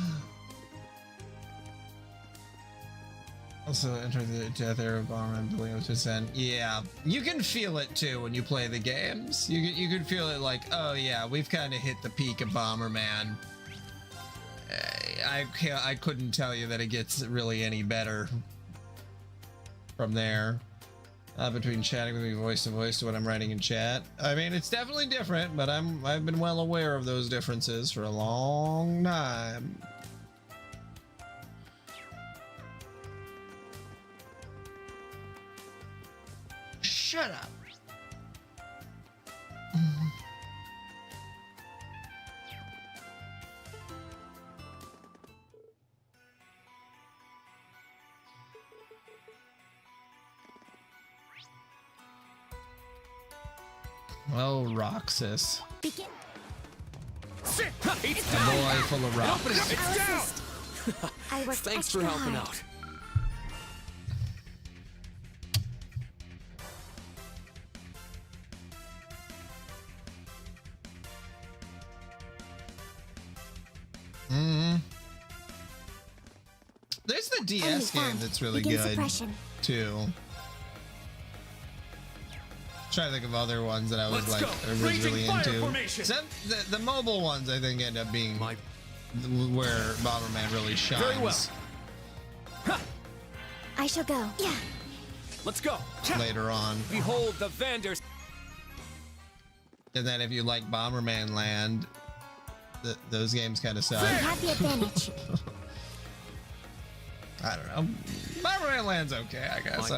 Speaker 1: Also enter the death era of Bomberman Billy Otosen. Yeah, you can feel it too when you play the games. You can feel it like, oh yeah, we've kind of hit the peak of Bomberman. I couldn't tell you that it gets really any better from there. Between chatting with me voice to voice to what I'm writing in chat. I mean, it's definitely different, but I've been well aware of those differences for a long time. Oh, Roxas.
Speaker 10: Begin.
Speaker 4: Sit! It's
Speaker 1: A
Speaker 4: down!
Speaker 1: boy full of rocks.
Speaker 4: Open it up! It's
Speaker 10: I'll
Speaker 4: down!
Speaker 10: assist. I worked
Speaker 4: Thanks
Speaker 10: extra
Speaker 4: for helping
Speaker 10: hard.
Speaker 4: out.
Speaker 1: There's the DS
Speaker 10: Enemy
Speaker 1: game
Speaker 10: found.
Speaker 1: that's really
Speaker 10: Begin
Speaker 1: good
Speaker 10: suppression.
Speaker 1: too. Trying to think of other ones that I was
Speaker 4: Let's
Speaker 1: like
Speaker 4: go.
Speaker 1: originally
Speaker 4: Raging fire
Speaker 1: into.
Speaker 4: formation.
Speaker 1: Some, the mobile ones I think end up being
Speaker 4: My
Speaker 1: where Bomberman really shines.
Speaker 4: Very well.
Speaker 10: I shall go. Yeah.
Speaker 4: Let's go.
Speaker 1: Later on.
Speaker 4: Behold the Vanders.
Speaker 1: And then if you like Bomberman Land, those games kind of suck.
Speaker 10: I have the advantage.
Speaker 1: I don't know. Bomberman Land's okay, I guess.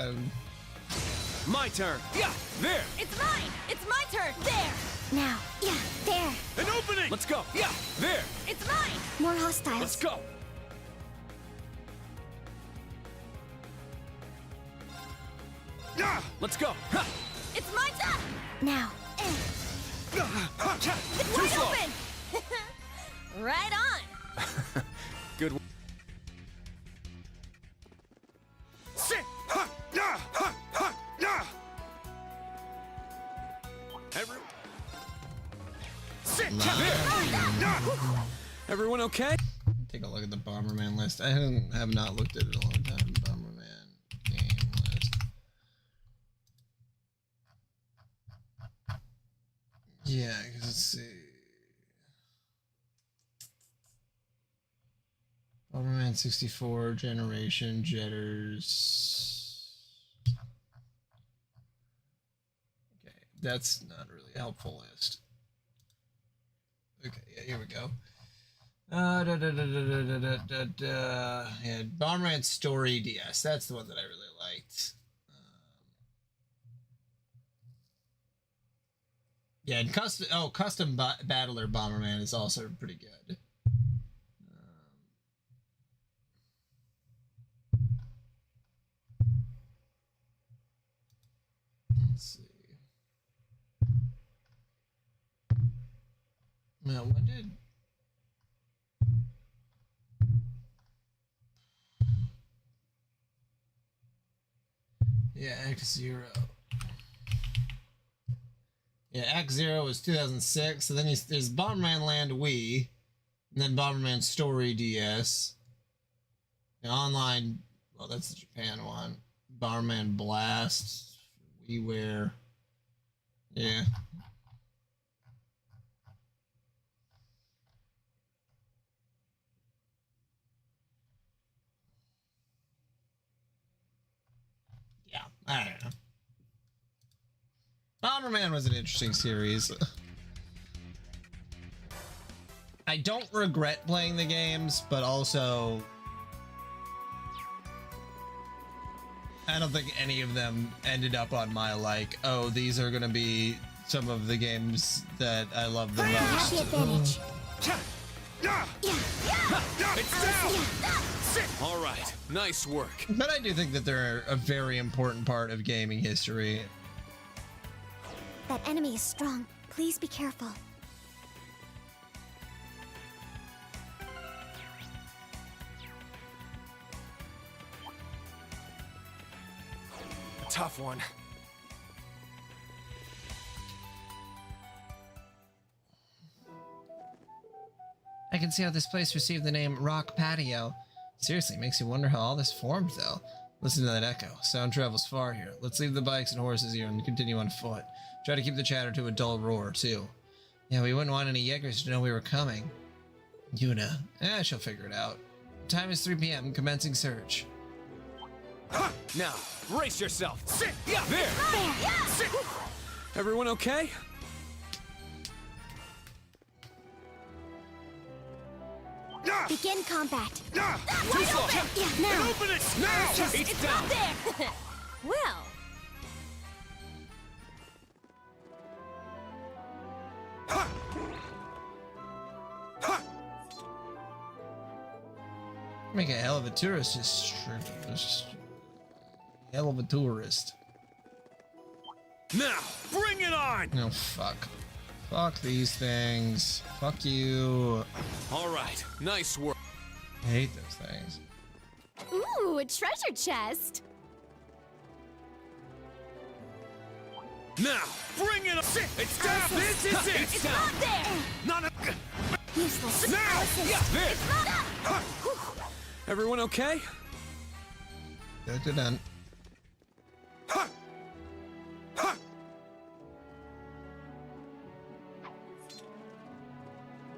Speaker 4: My turn. Yeah, there.
Speaker 6: It's mine! It's my turn! There!
Speaker 10: Now. Yeah. There.
Speaker 4: An opening. Let's go. Yeah, there.
Speaker 6: It's mine!
Speaker 10: More hostiles.
Speaker 4: Let's go. Let's go. Ha.
Speaker 6: It's my turn!
Speaker 10: Now.
Speaker 6: It's wide
Speaker 4: slow.
Speaker 6: open! Right on!
Speaker 4: Good. Sit. Ha. Yeah. Ha. Ha. Yeah. Sit. There. Everyone okay?
Speaker 1: Take a look at the Bomberman list. I have not looked at it in a long time. Bomberman game list. Yeah, 'cause let's see. Bomberman 64, Generation, Jetters. Okay, that's not a really helpful list. Okay, yeah, here we go. Yeah, Bomberman Story DS. That's the one that I really liked. Yeah, and custom Battler Bomberman is also pretty good. Let's see. Now, when did... Yeah, X0. Yeah, X0 was 2006. So then there's Bomberman Land Wii, and then Bomberman Story DS. The online, well, that's the Japan one. Bomberman Blast, WiiWare. Yeah. Yeah, I don't know. Bomberman was an interesting series. I don't regret playing the games, but also I don't think any of them ended up on my like, oh, these are gonna be some of the games that I love the
Speaker 10: I have the
Speaker 1: most.
Speaker 10: advantage.
Speaker 4: It's down. Sit. All right. Nice work.
Speaker 1: But I do think that they're a very important part of gaming history.
Speaker 10: That enemy is strong. Please be careful.
Speaker 9: A tough one.
Speaker 1: I can see how this place received the name Rock Patio. Seriously, makes you wonder how all this formed, though. Listen to that echo. Sound travels far here. Let's leave the bikes and horses here and continue on foot. Try to keep the chatter to a dull roar, too. Yeah, we wouldn't want any Jaegers to know we were coming. Yuna. She'll figure it out. Time is 3 p.m. Commencing search.
Speaker 4: Now, brace yourself. Sit. Yeah. There. Sit. Everyone okay?
Speaker 10: Begin combat.
Speaker 4: Too slow.
Speaker 10: Yeah, now.
Speaker 4: Open it now. It's down.
Speaker 6: There! Well,
Speaker 1: Make a hell of a tourist. Just hell of a tourist.
Speaker 4: Now, bring it on!
Speaker 1: No, fuck. Fuck these things. Fuck you.
Speaker 4: All right, nice work.
Speaker 1: I hate those things.
Speaker 8: Ooh, a treasure chest.
Speaker 4: Now, bring it on! It's down! This is it!
Speaker 8: It's not there.
Speaker 4: Not a...
Speaker 10: Useless.
Speaker 4: Now! Yeah, there!
Speaker 8: It's not up.
Speaker 4: Everyone okay?
Speaker 1: Dun.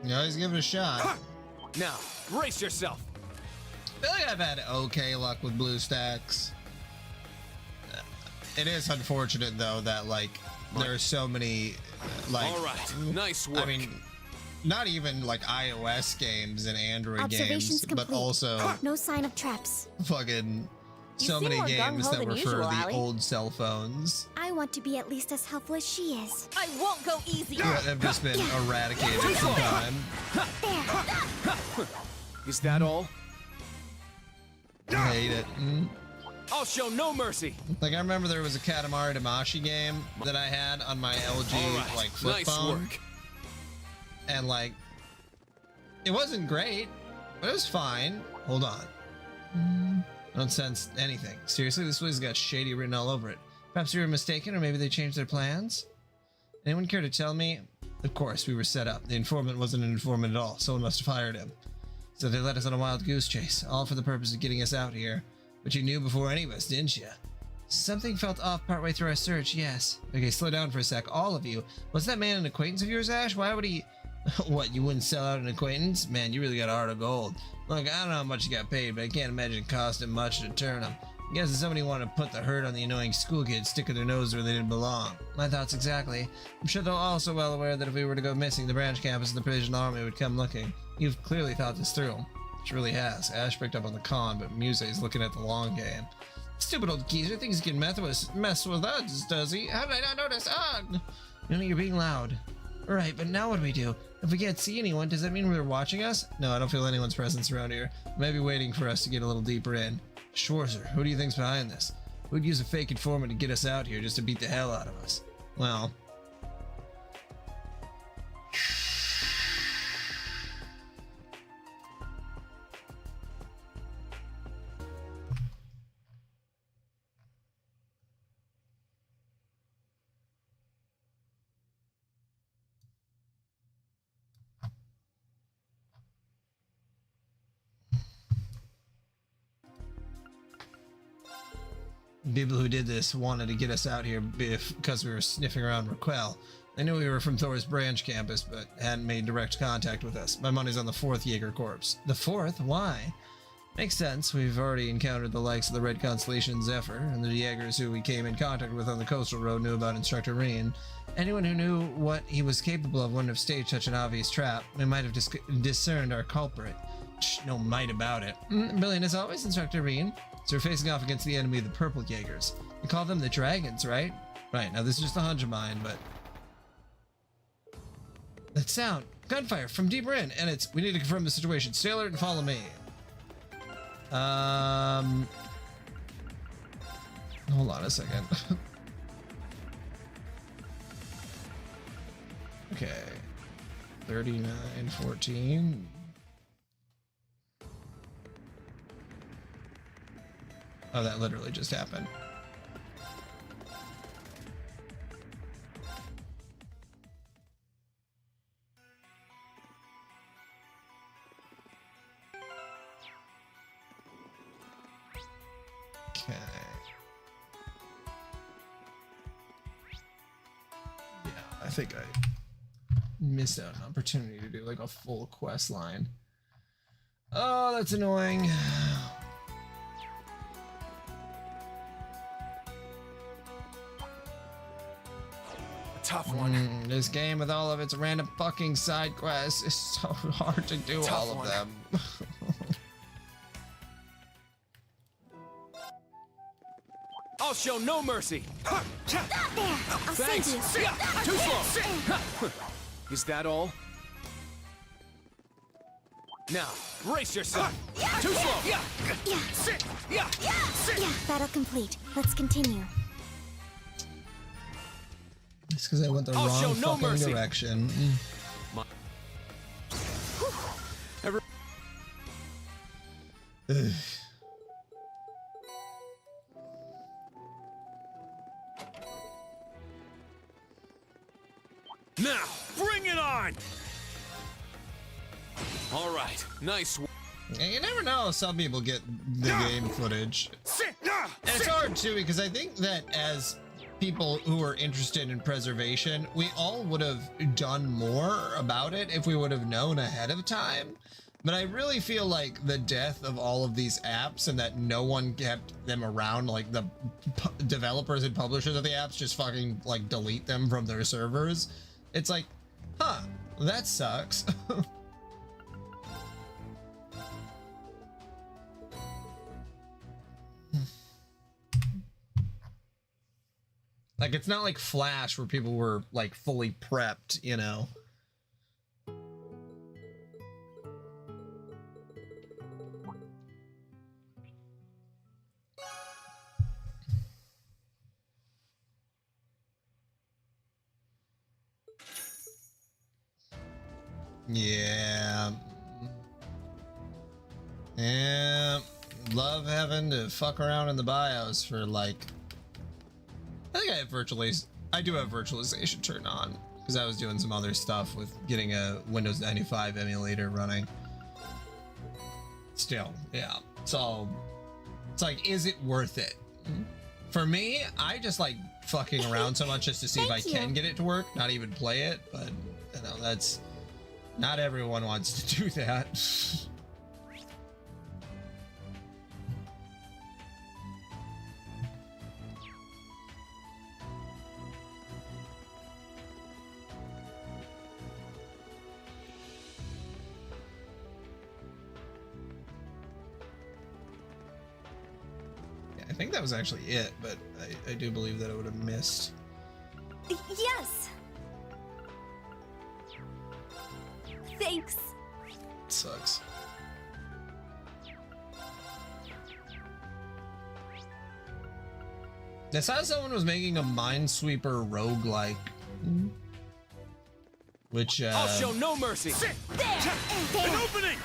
Speaker 1: Yeah, he's giving it a shot.
Speaker 4: Now, brace yourself.
Speaker 1: I feel like I've had okay luck with BlueStacks. It is unfortunate though that like there are so many like.
Speaker 4: All right, nice work.
Speaker 1: I mean, not even like iOS games and Android
Speaker 10: Observations
Speaker 1: games, but
Speaker 10: complete.
Speaker 1: also
Speaker 10: No sign of traps.
Speaker 1: fucking so
Speaker 6: seem
Speaker 1: many
Speaker 6: more
Speaker 1: games
Speaker 6: gung-ho
Speaker 1: that
Speaker 6: than
Speaker 1: were for
Speaker 6: usual,
Speaker 1: the
Speaker 6: Allie.
Speaker 1: old cell phones
Speaker 10: I want to be at least as helpful as she is.
Speaker 6: I won't go easy.
Speaker 1: that have just been eradicated from time.
Speaker 4: Is that all?
Speaker 1: I hate it.
Speaker 4: I'll show no mercy.
Speaker 1: Like I remember there was a Katamari Damacy game that I had on my LG
Speaker 4: All right,
Speaker 1: like flip
Speaker 4: nice
Speaker 1: phone,
Speaker 4: work.
Speaker 1: and like it wasn't great, but it was fine. Hold on, I don't sense anything. Seriously, this place has got shady written all over it. Perhaps you were mistaken, or maybe they changed their plans. Anyone care to tell me? Of course, we were set up. The informant wasn't an informant at all. Someone must have hired him. So they led us on a wild goose chase, all for the purpose of getting us out here. But you knew before any of us, didn't you? Something felt off partway through our search, yes. Okay, slow down for a sec, all of you. Was that man an acquaintance of yours, Ash? Why would he... What, you wouldn't sell out an acquaintance? Man, you really got a heart of gold. Look, I don't know how much you got paid, but I can't imagine it cost him much to turn him. I guess if somebody wanted to put the hurt on the annoying school kids sticking their nose where they didn't belong. My thoughts exactly. I'm sure they're also well aware that if we were to go missing, the branch campus and the Provisional Army would come looking. You've clearly thought this through. Which really has. Ash picked up on the con, but Muse is looking at the long game. Stupid old geezer thinks he can mess with us, does he? How did I not notice? You know, you're being loud. Right, but now what do we do? If we can't see anyone, does that mean they're watching us? No, I don't feel anyone's presence around here. Maybe waiting for us to get a little deeper in. Schwarzer, who do you think's behind this? Who'd use a fake informant to get us out here just to beat the hell out of us? Well... People who did this wanted to get us out here because we were sniffing around Raquel. They knew we were from Thor's branch campus, but hadn't made direct contact with us. My money's on the 4th Jaeger Corps. The 4th? Why? Makes sense. We've already encountered the likes of the Red Constellation and Zephyr, and the Jaegers who we came in contact with on the coastal road knew about Instructor Reen. Anyone who knew what he was capable of wouldn't have staged such an obvious trap. We might have discerned our culprit. Shh, no might about it. Brilliant as always, Instructor Reen. So we're facing off against the enemy of the Purple Jaegers. You call them the Dragons, right? Right, now this is just a hunch of mine, but... That sound! Gunfire from deeper in, and it's... We need to confirm the situation. Stay alert and follow me. Hold on a second. Okay. 39:14. Oh, that literally just happened. Okay. Yeah, I think I missed out an opportunity to do like a full quest line. Oh, that's annoying.
Speaker 9: Tough one.
Speaker 1: This game with all of its random fucking side quests is so hard to do all of them.
Speaker 4: I'll show no mercy.
Speaker 10: There! I'll
Speaker 4: Thanks.
Speaker 10: save you.
Speaker 4: Too slow. Is that all? Now, brace yourself. Too slow.
Speaker 10: Yeah, battle complete. Let's continue.
Speaker 1: It's because I went the
Speaker 4: I'll show
Speaker 1: wrong
Speaker 4: no
Speaker 1: fucking
Speaker 4: mercy.
Speaker 1: direction. Ugh.
Speaker 4: Now, bring it on! All right, nice.
Speaker 1: And you never know, some people get the game footage. And it's hard too, because I think that as people who are interested in preservation, we all would have done more about it if we would have known ahead of time. But I really feel like the death of all of these apps and that no one kept them around, like the developers and publishers of the apps just fucking like delete them from their servers. It's like, huh, that sucks. Like, it's not like Flash where people were like fully prepped, you know? Yeah. Yeah. Love having to fuck around in the BIOS for like, I think I have I do have virtualization turned on because I was doing some other stuff with getting a Windows 95 emulator running. Still, yeah. So it's like, is it worth it? For me, I just like fucking around so much just to see if I can get it to work, not even play it. But you know, that's not everyone wants to do that. I think that was actually it, but I do believe that I would have missed.
Speaker 6: Yes! Thanks.
Speaker 1: Sucks. I saw someone was making a Minesweeper roguelike. Which,
Speaker 4: I'll show no mercy.
Speaker 6: An
Speaker 4: opening!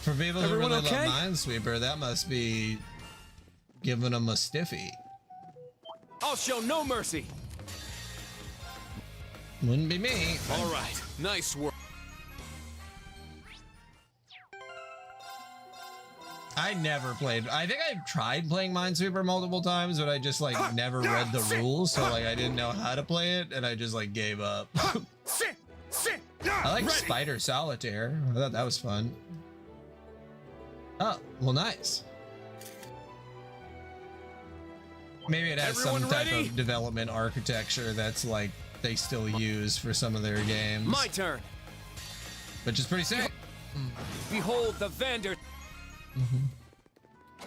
Speaker 1: For people who
Speaker 4: Everyone
Speaker 1: really
Speaker 4: okay?
Speaker 1: love Minesweeper, that must be giving them a stiffy.
Speaker 4: I'll show no mercy.
Speaker 1: Wouldn't be me.
Speaker 4: All right, nice work.
Speaker 1: I never played. I think I tried playing Minesweeper multiple times, but I just like never read the rules, so like I didn't know how to play it, and I just like gave up. I like Spider Solitaire. I thought that was fun. Oh, well, nice. Maybe it has some type of development architecture that's like they still use for some of their games.
Speaker 4: My turn.
Speaker 1: Which is pretty sick.
Speaker 4: Behold the Vander.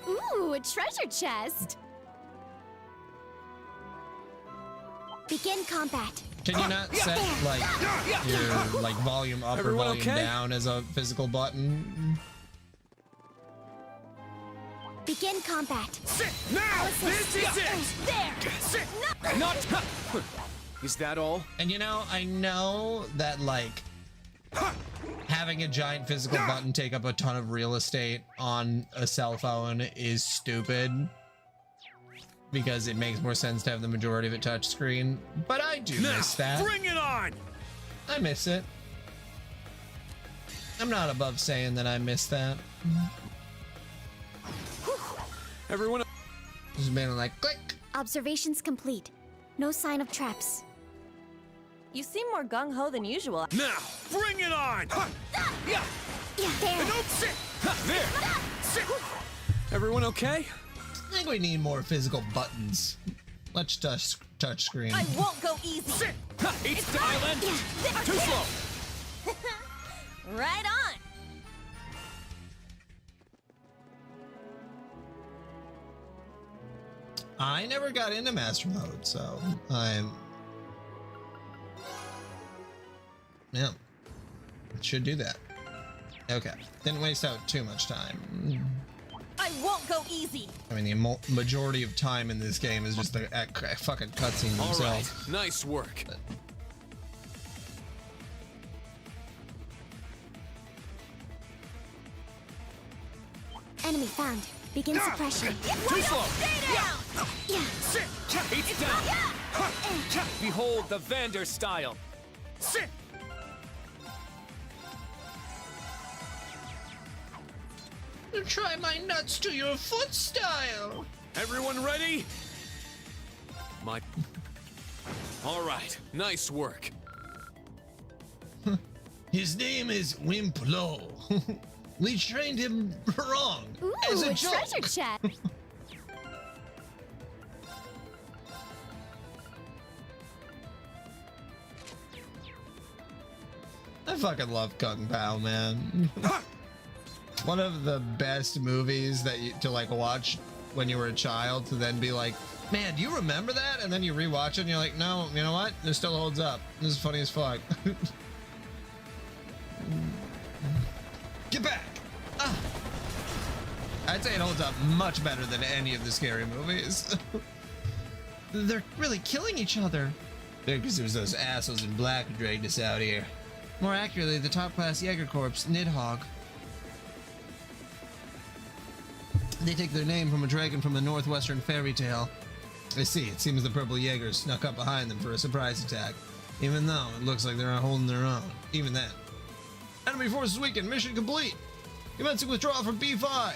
Speaker 8: Ooh, a treasure chest.
Speaker 10: Begin combat.
Speaker 1: Can you not set like your like volume up or volume down as a physical button?
Speaker 10: Begin combat.
Speaker 4: Now! This is it!
Speaker 10: There!
Speaker 4: Not. Is that all?
Speaker 1: And you know, I know that like having a giant physical button take up a ton of real estate on a cell phone is stupid because it makes more sense to have the majority of it touchscreen. But I do miss that.
Speaker 4: Bring it on!
Speaker 1: I miss it. I'm not above saying that I miss that.
Speaker 4: Everyone.
Speaker 1: Just being like, click.
Speaker 10: Observations complete. No sign of traps.
Speaker 6: You seem more gung-ho than usual.
Speaker 4: Now, bring it on!
Speaker 10: Yeah, there.
Speaker 4: There! Everyone okay?
Speaker 1: I think we need more physical buttons. Let's touch screen.
Speaker 6: I won't go easy.
Speaker 4: It's island. Too slow.
Speaker 6: Right on.
Speaker 1: I never got into master mode, so I'm. Yeah, should do that. Okay, didn't waste out too much time.
Speaker 6: I won't go easy.
Speaker 1: I mean, the majority of time in this game is just the fucking cutscene
Speaker 4: All
Speaker 1: themselves.
Speaker 4: right, nice work.
Speaker 10: Enemy found. Begin suppression.
Speaker 4: Too slow.
Speaker 10: Yeah.
Speaker 4: It's down. Behold the Vander style.
Speaker 1: Try my nuts to your foot style.
Speaker 4: Everyone ready? My. All right, nice work.
Speaker 1: His name is Wimplo. We trained him wrong.
Speaker 8: Ooh,
Speaker 1: as a
Speaker 8: a
Speaker 1: joke.
Speaker 8: treasure chest.
Speaker 1: I fucking love Kung Pao, man. One of the best movies that you to like watch when you were a child to then be like, man, do you remember that? And then you rewatch it and you're like, no, you know what? It still holds up. This is funny as fuck. Get back! Ah. I'd say it holds up much better than any of the scary movies. They're really killing each other. Because it was those assholes in black who dragged us out here. More accurately, the top-class Jaeger Corps, Nidhogg. They take their name from a dragon from the northwestern fairy tale. I see, it seems the purple Jaegers snuck up behind them for a surprise attack. Even though it looks like they're not holding their own. Even then. Enemy forces weakened, mission complete. Commencing withdrawal from B5.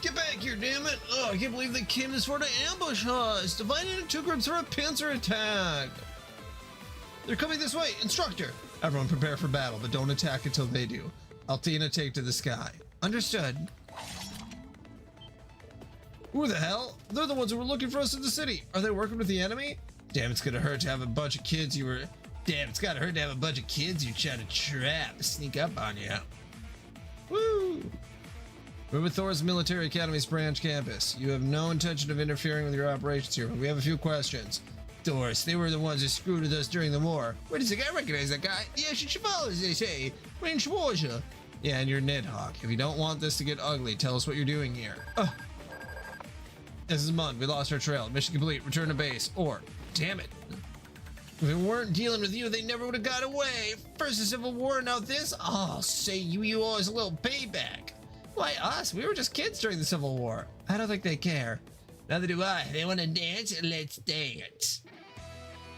Speaker 1: Get back here, damn it! Oh, I can't believe they came this far to ambush us! Divided into two groups for a pincer attack! They're coming this way! Instructor! Everyone prepare for battle, but don't attack until they do. Altina, take to the sky. Understood. Who the hell? They're the ones who were looking for us in the city. Are they working with the enemy? Damn, it's gonna hurt to have a bunch of kids you were... Damn, it's gotta hurt to have a bunch of kids you try to trap, sneak up on you. Woo! We're with Thor's Military Academy's branch campus. You have no intention of interfering with your operations here, but we have a few questions. Thors, they were the ones who screwed with us during the war. Wait a second, I recognize that guy. Yeah, Shishibal, as they say. Range Warja. Yeah, and you're Nidhogg. If you don't want this to get ugly, tell us what you're doing here. This is Mund. We lost our trail. Mission complete. Return to base. Or, damn it. If we weren't dealing with you, they never would have got away. First the Civil War, now this? Oh, say you owe us a little payback. Why us? We were just kids during the Civil War. I don't think they care. Neither do I. They want to dance? Let's dance.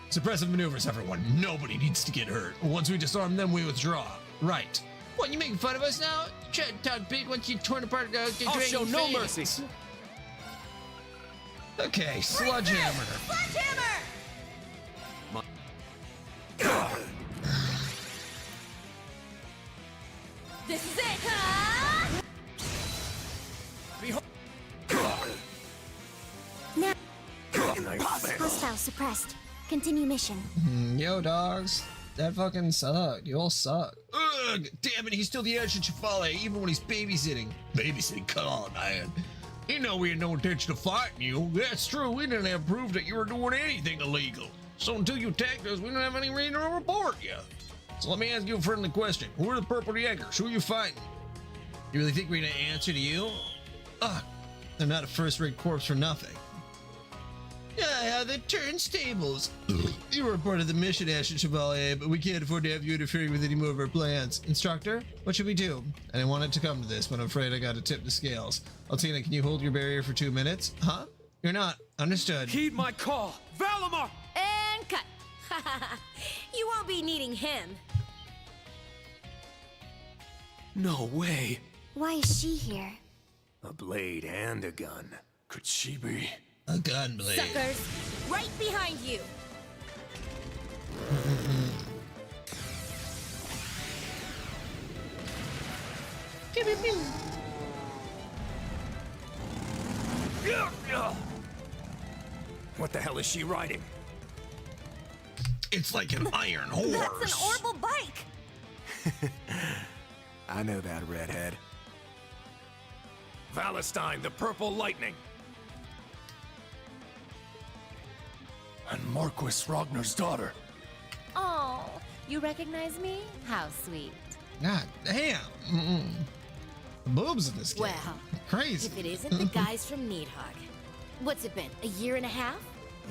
Speaker 1: Suppressive maneuvers, everyone. Nobody needs to get hurt. Once we disarm them, we withdraw. Right. What, you making fun of us now? Try to talk big once you torn apart the
Speaker 4: I'll show no mercy.
Speaker 1: Okay, Sludgehammer.
Speaker 6: Sledgehammer! This is it! Huh?
Speaker 10: Now, hostile suppressed. Continue mission.
Speaker 1: Yo, dogs. That fucking sucked. You all suck. Ugh, damn it, he's still the Ashen Chevalier, even when he's babysitting. Babysitting? Come on, man. You know we had no intention of fighting you. That's true, we didn't have proof that you were doing anything illegal. So until you attacked us, we didn't have any reason to report you. So let me ask you a friendly question. Who are the Purple Jaegers? Who are you fighting? You really think we're gonna answer to you? Ugh, they're not a first-rate corpse for nothing. Yeah, the turnstables. You were a part of the mission, Ashen Chevalier, but we can't afford to have you interfering with any more of our plans. Instructor, what should we do? I didn't want it to come to this, but I'm afraid I gotta tip the scales. Altina, can you hold your barrier for 2 minutes? Huh? You're not. Understood.
Speaker 4: Heed my call. Valimar!
Speaker 5: And cut. You won't be needing him.
Speaker 4: No way.
Speaker 10: Why is she here?
Speaker 2: A blade and a gun.
Speaker 4: Could she be?
Speaker 1: A gun blade.
Speaker 5: Suckers, right behind you.
Speaker 2: What the hell is she riding?
Speaker 1: It's like an iron horse.
Speaker 6: That's an Orbital bike!
Speaker 9: I know that, redhead.
Speaker 2: Valestine, the Purple Lightning. And Marquis Ragnar's daughter.
Speaker 5: Oh, you recognize me? How sweet.
Speaker 1: God damn. The boobs in this game.
Speaker 5: Well,
Speaker 1: Crazy.
Speaker 5: if it isn't the guys from Needhog. What's it been, a year and a half?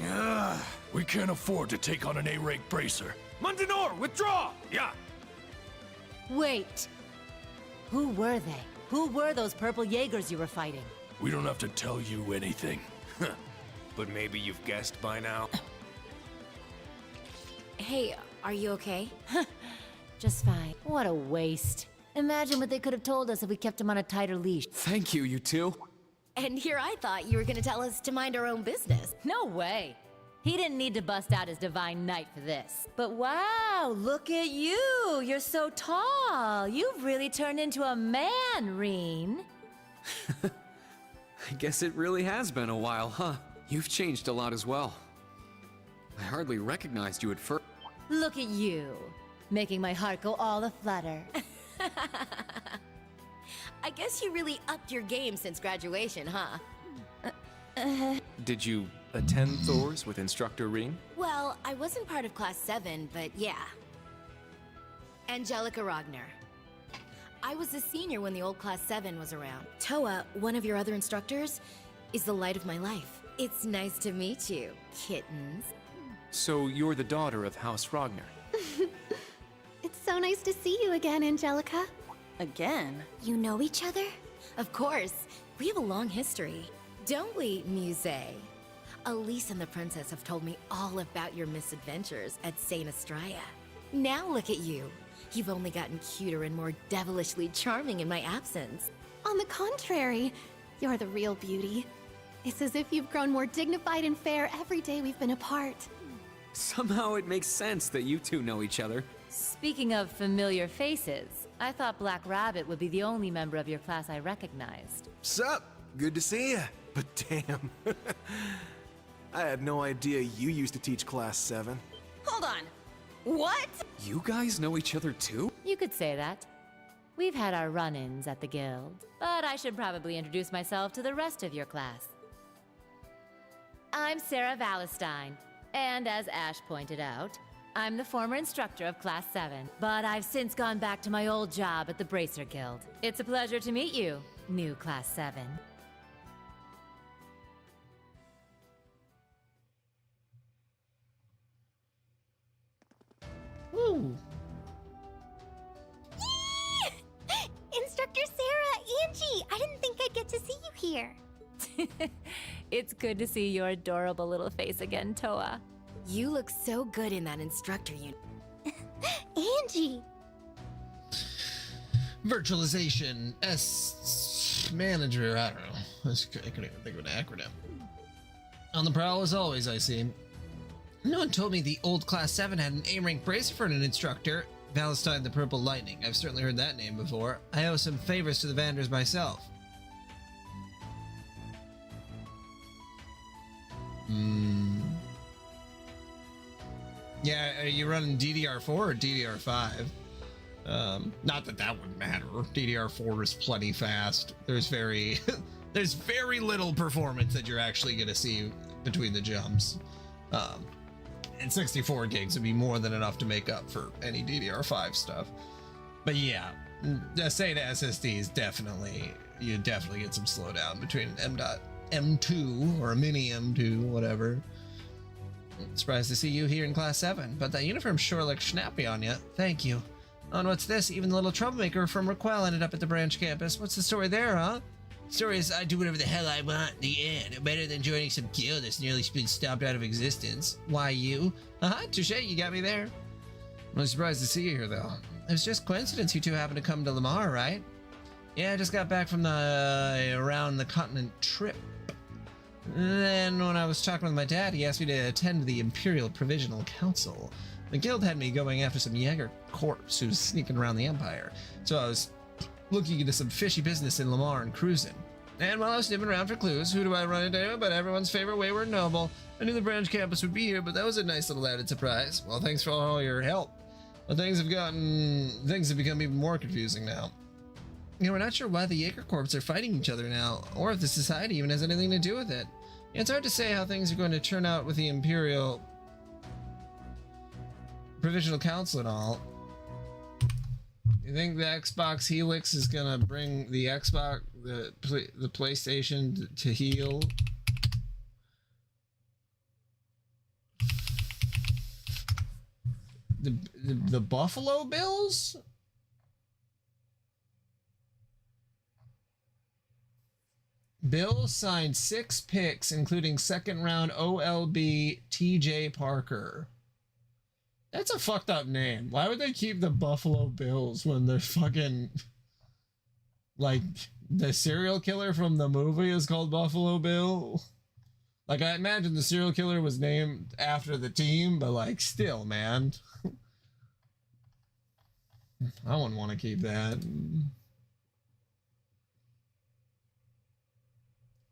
Speaker 2: Yeah, we can't afford to take on an A-rank bracer. Mundanor, withdraw! Yeah.
Speaker 12: Wait. Who were they? Who were those purple Jaegers you were fighting?
Speaker 2: We don't have to tell you anything.
Speaker 4: But maybe you've guessed by now.
Speaker 5: Hey, are you okay?
Speaker 12: Just fine. What a waste. Imagine what they could have told us if we kept him on a tighter leash.
Speaker 7: Thank you, you two.
Speaker 5: And here I thought you were gonna tell us to mind our own business.
Speaker 12: No way. He didn't need to bust out his divine knight for this. But wow, look at you. You're so tall. You've really turned into a man, Reen.
Speaker 7: I guess it really has been a while, huh? You've changed a lot as well. I hardly recognized you at first.
Speaker 12: Look at you, making my heart go all a-flutter.
Speaker 5: I guess you really upped your game since graduation, huh?
Speaker 4: Did you attend Thor's with Instructor Reen?
Speaker 5: Well, I wasn't part of Class 7, but yeah. Angelica Ragnar. I was a senior when the old Class 7 was around. Toa, one of your other instructors, is the light of my life. It's nice to meet you, kittens.
Speaker 4: So you're the daughter of House Ragnar.
Speaker 8: It's so nice to see you again, Angelica.
Speaker 6: Again?
Speaker 5: You know each other? Of course. We have a long history. Don't we, Muse? Elise and the princess have told me all about your misadventures at Saint Estrella. Now look at you. You've only gotten cuter and more devilishly charming in my absence.
Speaker 8: On the contrary, you're the real beauty. It's as if you've grown more dignified and fair every day we've been apart.
Speaker 7: Somehow it makes sense that you two know each other.
Speaker 12: Speaking of familiar faces, I thought Black Rabbit would be the only member of your class I recognized.
Speaker 9: Sup? Good to see ya. But damn. I had no idea you used to teach Class 7.
Speaker 6: Hold on. What?
Speaker 7: You guys know each other too?
Speaker 12: You could say that. We've had our run-ins at the guild, but I should probably introduce myself to the rest of your class. I'm Sarah Valestine, and as Ash pointed out, I'm the former instructor of Class 7, but I've since gone back to my old job at the Bracer Guild. It's a pleasure to meet you, new Class 7.
Speaker 1: Woo!
Speaker 10: Instructor Sarah, Angie, I didn't think I'd get to see you here.
Speaker 12: It's good to see your adorable little face again, Toa.
Speaker 5: You look so good in that instructor unit.
Speaker 10: Angie!
Speaker 1: Virtualization S manager. I don't know. I couldn't even think of an acronym. On the prowl as always, I see. No one told me the old Class 7 had an A-rank bracer for an instructor. Valestine the Purple Lightning. I've certainly heard that name before. I owe some favors to the Vanders myself. Yeah, are you running DDR4 or DDR5? Not that that would matter. DDR4 is plenty fast. There's very little performance that you're actually going to see between the jumps. And 64 gigs would be more than enough to make up for any DDR5 stuff. But yeah, SATA SSDs you definitely get some slowdown between M.2 or a mini M2, whatever. Surprised to see you here in Class 7, but that uniform sure looks snappy on you. Thank you. Oh, and what's this? Even the little troublemaker from Raquel ended up at the branch campus. What's the story there, huh? The story is I do whatever the hell I want in the end. Better than joining some guild that's nearly been stomped out of existence. Why you? Touche, you got me there. I'm surprised to see you here, though. It was just coincidence you two happened to come to Lamar, right? Yeah, I just got back from the around the continent trip. Then when I was talking with my dad, he asked me to attend the Imperial Provisional Council. The guild had me going after some Jaeger corps who was sneaking around the Empire. So I was looking into some fishy business in Lamar and cruising. And while I was sniffing around for clues, who do I run into but everyone's favorite wayward noble? I knew the branch campus would be here, but that was a nice little added surprise. Well, thanks for all your help. But things have become even more confusing now. You know, we're not sure why the Jaeger corps are fighting each other now, or if the society even has anything to do with it. It's hard to say how things are going to turn out with the Imperial Provisional Council and all. You think the Xbox Helix is gonna bring the Xbox, the PlayStation to heel? The Buffalo Bills? Bills signed 6 picks, including second-round OLB TJ Parker. That's a fucked up name. Why would they keep the Buffalo Bills when they're fucking... Like, the serial killer from the movie is called Buffalo Bill? Like, I imagine the serial killer was named after the team, but, like, still, man. I wouldn't want to keep that.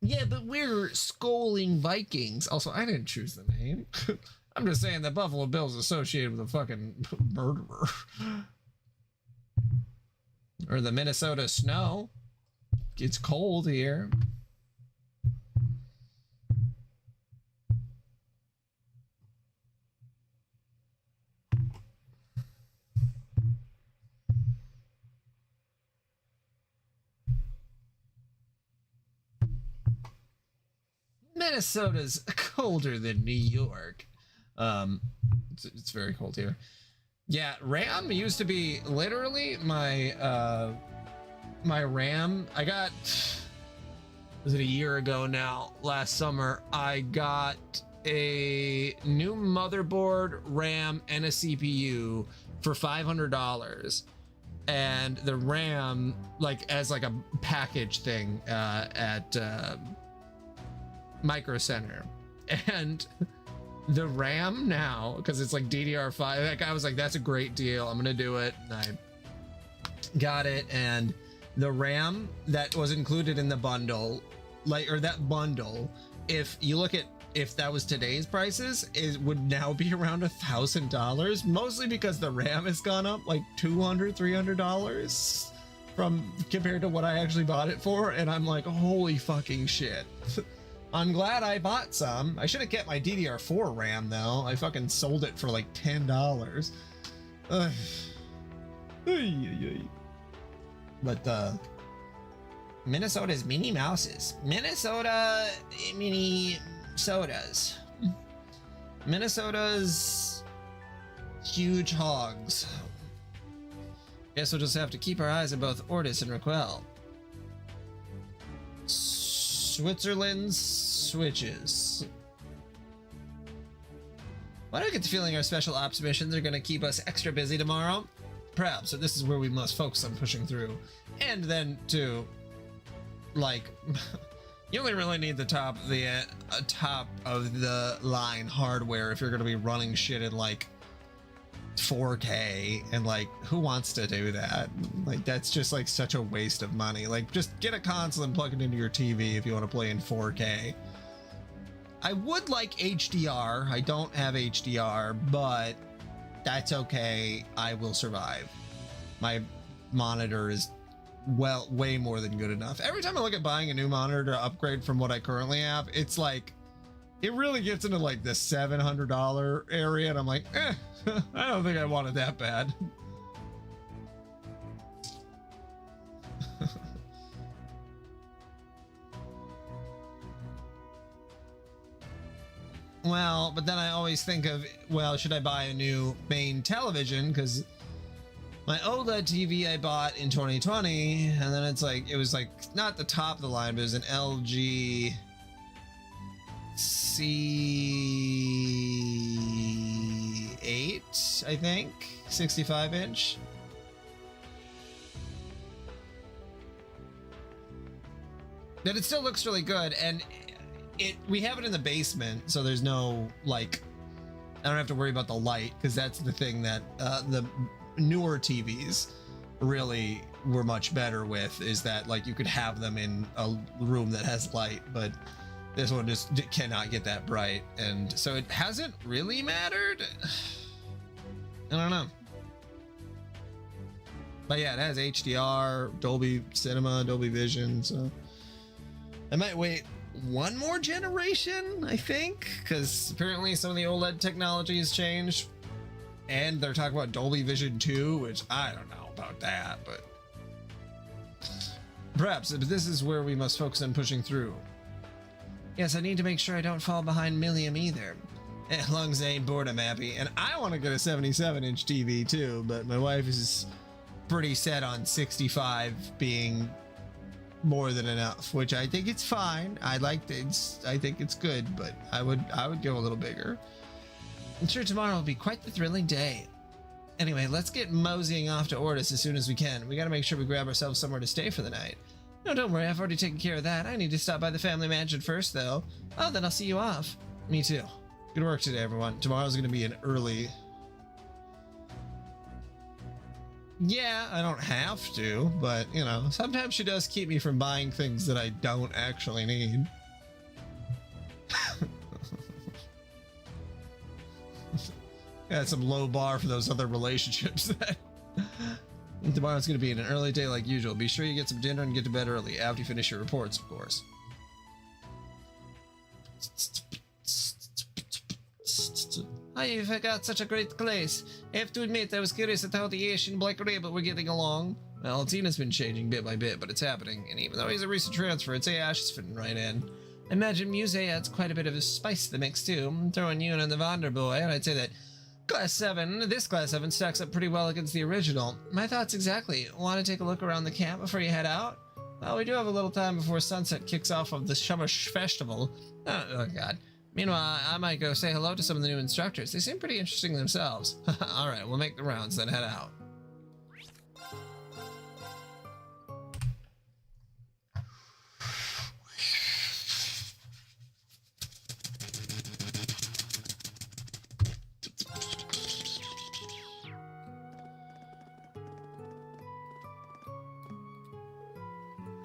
Speaker 1: Yeah, but we're Scolding Vikings. Also, I didn't choose the name. I'm just saying that Buffalo Bill's associated with a fucking murderer. Or the Minnesota Snow. It's cold here. Minnesota's colder than New York. It's very cold here. Yeah, RAM used to be literally my my RAM. I got, was it a year ago now? Last summer, I got a new motherboard, RAM, and a CPU for $500, and the RAM like as like a package thing at Micro Center, and the RAM now, because it's like DDR5, like I was like, that's a great deal, I'm gonna do it, and I got it. And the RAM that was included in the bundle, like, or that bundle, if you look at, if that was today's prices, it would now be around $1,000, mostly because the RAM has gone up like $200-300 from compared to what I actually bought it for, and I'm like, holy fucking shit. I'm glad I bought some. I should have kept my DDR4 RAM though. I fucking sold it for like $10. But Minnesota's Minnie Mouses. Minnesota mini sodas. Minnesota's huge hogs. Guess we'll just have to keep our eyes on both Ortis and Raquel. Switzerland's switches. Why do I get the feeling our special ops missions are going to keep us extra busy tomorrow? Perhaps, so this is where we must focus on pushing through. And then to, like, you only really need the top of the line hardware if you're going to be running shit in like 4K, and like, who wants to do that? Like, that's just like such a waste of money. Like, just get a console and plug it into your TV if you want to play in 4K. I would like HDR. I don't have HDR, but that's okay. I will survive. My monitor is, well, way more than good enough. Every time I look at buying a new monitor to upgrade from what I currently have, it's like, it really gets into like the $700 area, and I'm like, I don't think I want it that bad. Well, but then I always think of, well, should I buy a new main television? Because my OLED TV I bought in 2020, and then it's like, it was like not the top of the line, but it was an LG C8, I think, 65 inch. But it still looks really good, and we have it in the basement, so there's no, like, I don't have to worry about the light, because that's the thing that the newer TVs really were much better with, is that like you could have them in a room that has light, but this one just cannot get that bright, and so it hasn't really mattered. I don't know. But yeah, it has HDR, Dolby Cinema, Dolby Vision, so I might wait one more generation, I think, because apparently some of the OLED technology has changed. and they're talking about Dolby Vision 2, which I don't know about that, but perhaps this is where we must focus on pushing through. Yes, I need to make sure I don't fall behind Milliam either. As long as I ain't bored, I'm happy. And I want to get a 77-inch TV too, but my wife is pretty set on 65 being more than enough, which I think it's fine. I think it's good, but I would go a little bigger. I'm sure tomorrow will be quite the thrilling day. Anyway, let's get moseying off to Ordis as soon as we can. We gotta make sure we grab ourselves somewhere to stay for the night. No, don't worry, I've already taken care of that. I need to stop by the family mansion first, though. Oh, then I'll see you off. Me too. Good work today, everyone. Tomorrow's gonna be an early... Yeah, I don't have to, but, you know, sometimes she does keep me from buying things that I don't actually need. Got some low bar for those other relationships. Tomorrow's going to be an early day like usual. Be sure you get some dinner and get to bed early after you finish your reports, of course. Oh, you've got such a great place. I have to admit, I was curious at how the Ash and Black Rabbit were getting along. Well, Tina's been changing bit by bit, but it's happening. And even though he's a recent transfer, it's Ash is fitting right in. I imagine Muse adds quite a bit of a spice to the mix, too. Throwing you in the Wander boy, and I'd say that this Class 7 stacks up pretty well against the original. My thoughts exactly. Want to take a look around the camp before you head out? Well, we do have a little time before sunset kicks off of the Summer Festival. Oh God. Meanwhile, I might go say hello to some of the new instructors. They seem pretty interesting themselves. Alright, we'll make the rounds, then head out.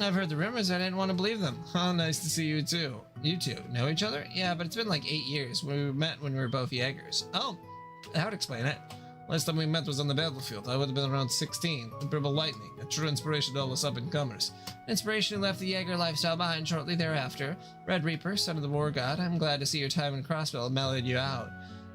Speaker 1: I've heard the rumors. I didn't want to believe them. Oh, nice to see you too. You two know each other? Yeah, but it's been like 8 years. We met when we were both Jaegers. Oh, that would explain it. Last time we met was on the battlefield. I would have been around 16. The Purple Lightning, a true inspiration to all us up-and-comers. Inspiration who left the Jaeger lifestyle behind shortly thereafter. Red Reaper, son of the War God, I'm glad to see your time in Crossbell mellowed you out.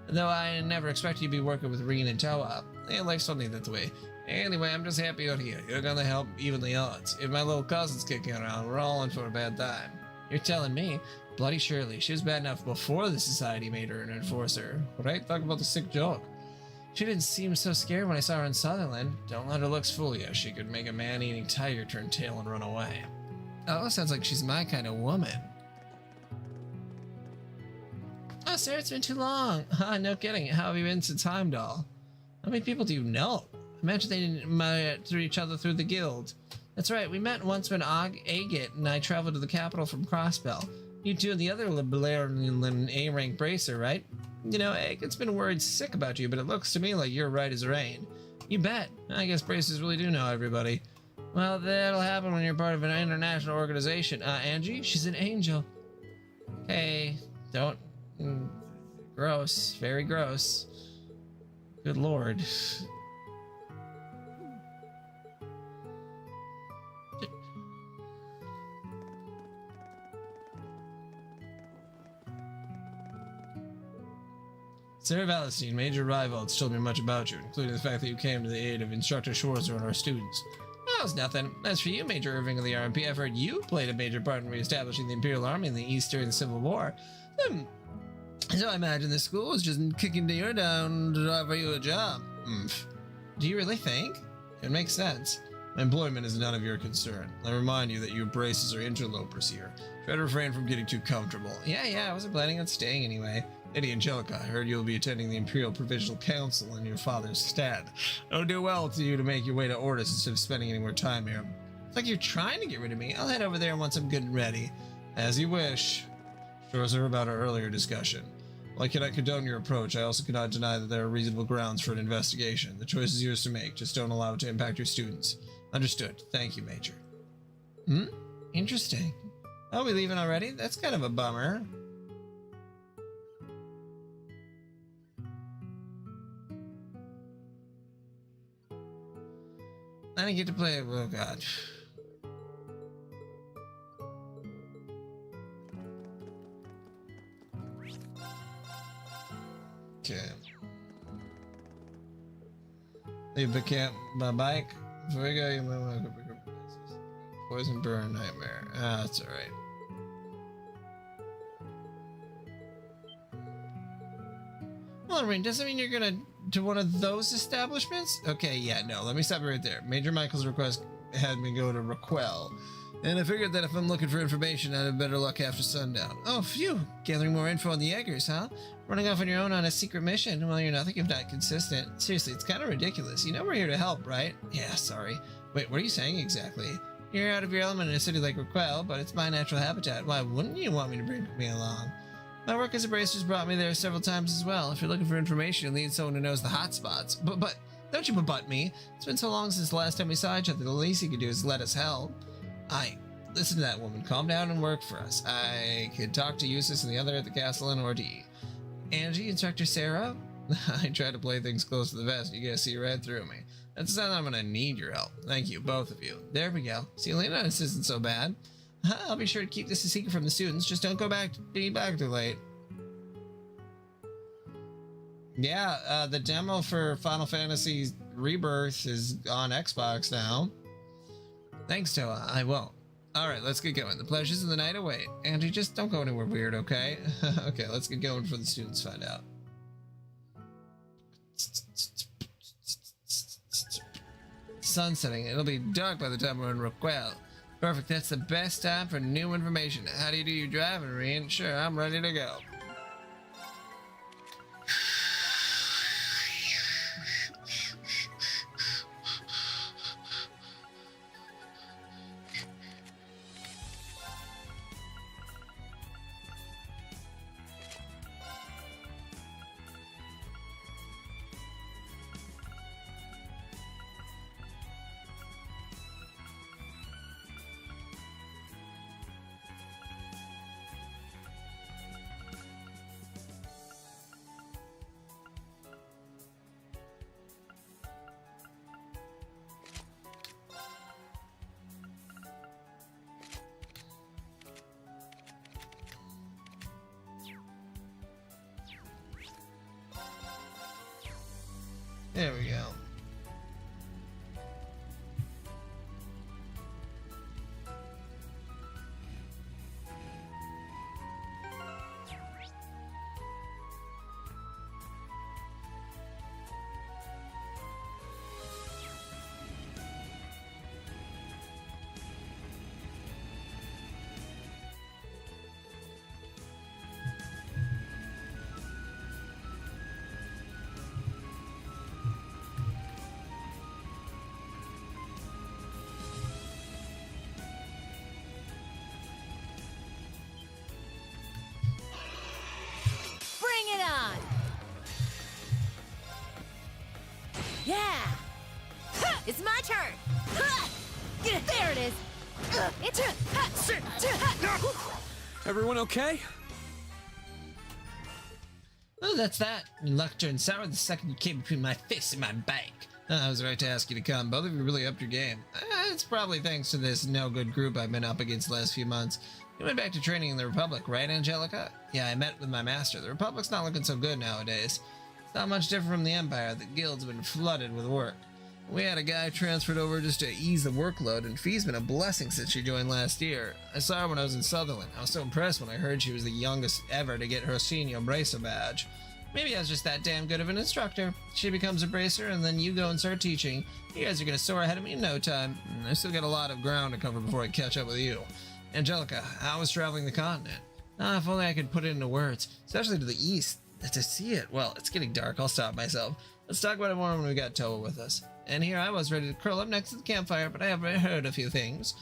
Speaker 1: Though I never expected you to be working with Reen and Toa. Life's funny that way. Anyway, I'm just happy out here. You're gonna help even the odds. If my little cousin's kicking around, we're all in for a bad time. You're telling me? Bloody surely. She was bad enough before the society made her an enforcer. Right? Talk about the sick joke. She didn't seem so scared when I saw her in Sutherland. Don't let her looks fool you. She could make a man-eating tiger turn tail and run away. Oh, sounds like she's my kind of woman. Oh, Sarah, it's been too long. No kidding. How have you been since Heimdall? How many people do you know? Imagine they didn't meet each other through the guild. That's right, we met once when Agate and I traveled to the capital from Crossbell. You two and the other Blairlin A-rank bracer, right? You know, Agate's been worried sick about you, but it looks to me like you're right as rain. You bet. I guess bracers really do know everybody. Well, that'll happen when you're part of an international organization. Angie? She's an angel. Hey, don't... Gross. Very gross. Good lord. Sarah Valentine, Major Rivalds, told me much about you, including the fact that you came to the aid of Instructor Schwarzer and our students. Well, it's nothing. As for you, Major Irving of the RMP, I've heard you played a major part in re-establishing the Imperial Army in the East during the Civil War. So I imagine the school was just kicking your down to offer you a job. Do you really think? It makes sense. My employment is none of your concern. I remind you that you braces are interlopers here. Try to refrain from getting too comfortable. Yeah, I wasn't planning on staying anyway. Lady Angelica, I heard you'll be attending the Imperial Provincial Council in your father's stead. It'll do well to you to make your way to Ordis instead of spending any more time here. It's like you're trying to get rid of me. I'll head over there once I'm good and ready. As you wish. Schwarzer, about our earlier discussion. While I cannot condone your approach, I also cannot deny that there are reasonable grounds for an investigation. The choice is yours to make. Just don't allow it to impact your students. Understood. Thank you, Major. Interesting. Oh, we leaving already? That's kind of a bummer. I didn't get to play it. Oh, God. Okay. Leave the camp by bike. Before we go, you might want to go pick up places. Poison burn nightmare. Ah, that's alright. Well, Rain, doesn't mean you're gonna to one of those establishments? Okay, yeah, no, let me stop you right there. Major Michael's request had me go to Raquel, and I figured that if I'm looking for information, I'd have better luck after sundown. Oh, phew! Gathering more info on the Eggers, huh? Running off on your own on a secret mission? Well, you're nothing if not consistent. Seriously, it's kind of ridiculous. You know we're here to help, right? Yeah, sorry. Wait, what are you saying exactly? You're out of your element in a city like Raquel, but it's my natural habitat. Why wouldn't you want me to bring me along? My work as a bracer's brought me there several times as well. If you're looking for information, you need someone who knows the hot spots. But, don't you butt me. It's been so long since the last time we saw each other, the least you could do is let us help. Listen to that woman. Calm down and work for us. I could talk to Eustace and the other at the castle in Ordi. Angie, Instructor Sarah? I try to play things close to the vest. You guys see right through me. That's not that I'm gonna need your help. Thank you, both of you. There we go. See, Lena, this isn't so bad. I'll be sure to keep this a secret from the students. Just don't go back too late. Yeah, the demo for Final Fantasy Rebirth is on Xbox now. Thanks, Toa. I won't. Alright, let's get going. The pleasures of the night await. Angie, just don't go anywhere weird, okay? Okay, let's get going before the students find out. Sun setting. It'll be dark by the time we're in Raquel. Perfect, that's the best time for new information. How do you do your driving, Reen? Sure, I'm ready to go. There we go.
Speaker 12: Bring it on! Yeah! It's my turn! There it is!
Speaker 7: Everyone okay?
Speaker 1: Oh, that's that. Your luck turned sour the second you came between my fist and my bike. I was right to ask you to come. Both of you really upped your game. It's probably thanks to this no-good group I've been up against the last few months. You went back to training in the Republic, right, Angelica? Yeah, I met with my master. The Republic's not looking so good nowadays. It's not much different from the Empire. The guild's been flooded with work. We had a guy transferred over just to ease the workload, and Fee's been a blessing since she joined last year. I saw her when I was in Sutherland. I was so impressed when I heard she was the youngest ever to get her senior bracer badge. Maybe I was just that damn good of an instructor. She becomes a bracer, and then you go and start teaching. You guys are gonna soar ahead of me in no time. I still got a lot of ground to cover before I catch up with you. Angelica, how was traveling the continent? If only I could put it into words, especially to the east. To see it, well, it's getting dark. I'll stop myself. Let's talk about it more when we got Toa with us. And here I was ready to curl up next to the campfire, but I have heard a few things.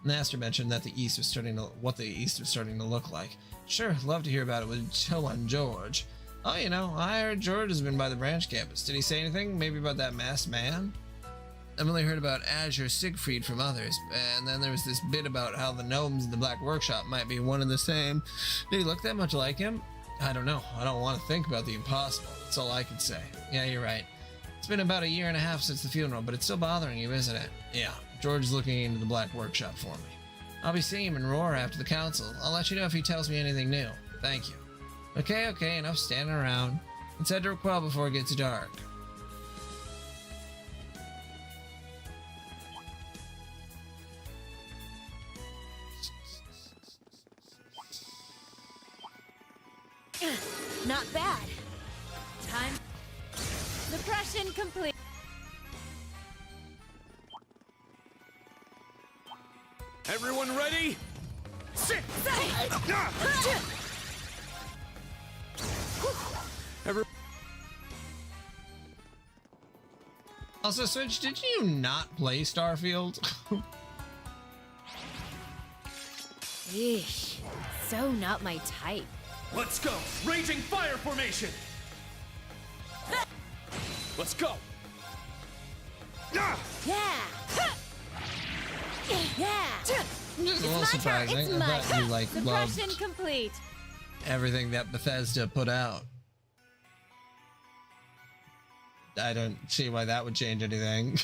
Speaker 1: Master mentioned that the east was starting to look like. Sure, love to hear about it with Toa and George. Oh, you know, I heard George has been by the branch campus. Did he say anything? Maybe about that masked man? I've only heard about Azure Siegfried from others, and then there was this bit about how the gnomes in the Black Workshop might be one and the same. Did he look that much like him? I don't know. I don't want to think about the impossible. That's all I can say. Yeah, you're right. It's been about 1.5 years since the funeral, but it's still bothering you, isn't it? Yeah, George is looking into the Black Workshop for me. I'll be seeing him in Roar after the council. I'll let you know if he tells me anything new. Thank you. Okay, enough standing around. Let's head to Raquel before it gets dark.
Speaker 5: Not bad.
Speaker 12: Time. Suppression complete.
Speaker 2: Everyone ready? Sit!
Speaker 1: Also, Switch, did you not play Starfield?
Speaker 5: Eesh. So not my type.
Speaker 2: Let's go! Raging fire formation! Let's go!
Speaker 5: Yeah. Yeah.
Speaker 1: Just a little surprising.
Speaker 5: It's
Speaker 1: I
Speaker 5: my
Speaker 1: thought you like
Speaker 12: Suppression
Speaker 1: loved
Speaker 12: complete.
Speaker 1: everything that Bethesda put out. I don't see why that would change anything.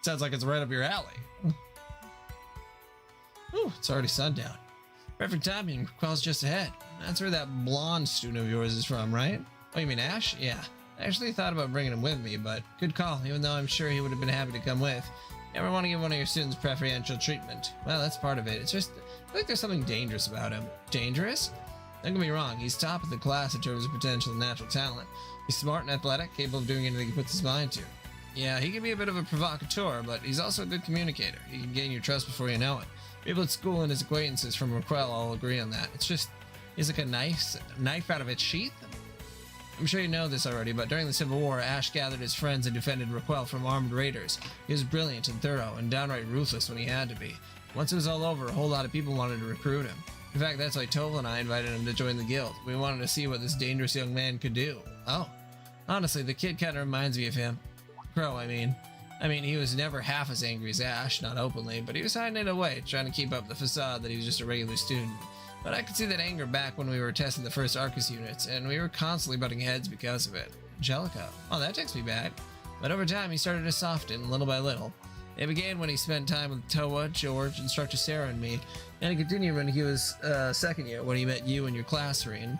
Speaker 1: Sounds like it's right up your alley. Ooh, it's already sundown. Perfect timing. Quell's just ahead. That's where that blonde student of yours is from, right? Oh, you mean Ash? Yeah. I actually thought about bringing him with me, but good call, even though I'm sure he would have been happy to come with. You ever want to give one of your students preferential treatment? Well, that's part of it. It's just, I feel like there's something dangerous about him. Dangerous? Don't get me wrong, he's top of the class in terms of potential and natural talent. He's smart and athletic, capable of doing anything he puts his mind to. Yeah, he can be a bit of a provocateur, but he's also a good communicator. He can gain your trust before you know it. People at school and his acquaintances from Raquel all agree on that. It's just, he's like a nice knife out of its sheath. I'm sure you know this already, but during the Civil War, Ash gathered his friends and defended Raquel from armed raiders. He was brilliant and thorough, and downright ruthless when he had to be. Once it was all over, a whole lot of people wanted to recruit him. In fact, that's why Tova and I invited him to join the guild. We wanted to see what this dangerous young man could do. Oh, honestly, the kid kind of reminds me of him. Crow, I mean, he was never half as angry as Ash, not openly, but he was hiding it away, trying to keep up the facade that he was just a regular student. But I could see that anger back when we were testing the first Arcus units, and we were constantly butting heads because of it. Angelica. Oh, that takes me back. But over time, he started to soften, little by little. It began when he spent time with Toa, George, Instructor Sarah, and me, and it continued when he was second year, when he met you and your class, Serene.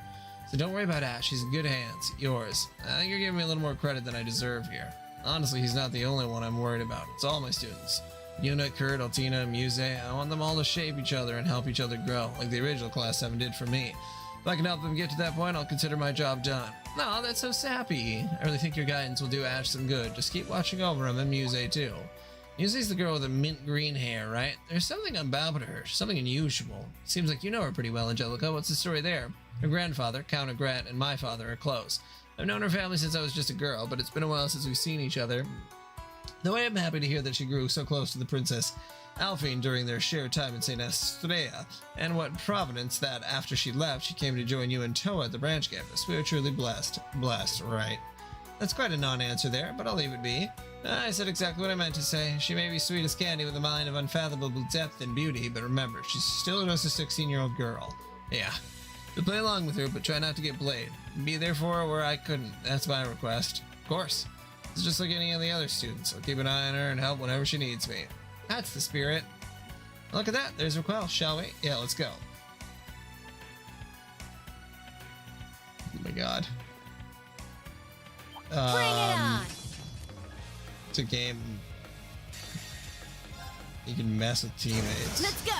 Speaker 1: So don't worry about Ash, he's in good hands. Yours. I think you're giving me a little more credit than I deserve here. Honestly, he's not the only one I'm worried about. It's all my students. Yuna, Kurt, Altina, Muse, I want them all to shape each other and help each other grow, like the original Class 7 did for me. If I can help them get to that point, I'll consider my job done. No, that's so sappy. I really think your guidance will do Ash some good. Just keep watching over him and Muse too. Muse's the girl with the mint green hair, right? There's something about her, something unusual. Seems like you know her pretty well, Angelica. What's the story there? Her grandfather, Count Egret, and my father are close. I've known her family since I was just a girl, but it's been a while since we've seen each other. Though I am happy to hear that she grew so close to the Princess Alphine during their shared time in St. Estrella, and what providence that after she left, she came to join you and Toa at the branch campus. We are truly blessed. Blessed, right? That's quite a non-answer there, but I'll leave it be. I said exactly what I meant to say. She may be sweet as candy with a mind of unfathomable depth and beauty, but remember, she's still just a 16-year-old girl. Yeah. So play along with her, but try not to get played. Be there for her where I couldn't. That's my request. Of course. It's just like any of the other students. I'll keep an eye on her and help whenever she needs me. That's the spirit. Look at that. There's Raquel, shall we? Yeah, let's go. Oh my god.
Speaker 5: Bring it on!
Speaker 1: It's a game you can mess with teammates.
Speaker 5: Let's go!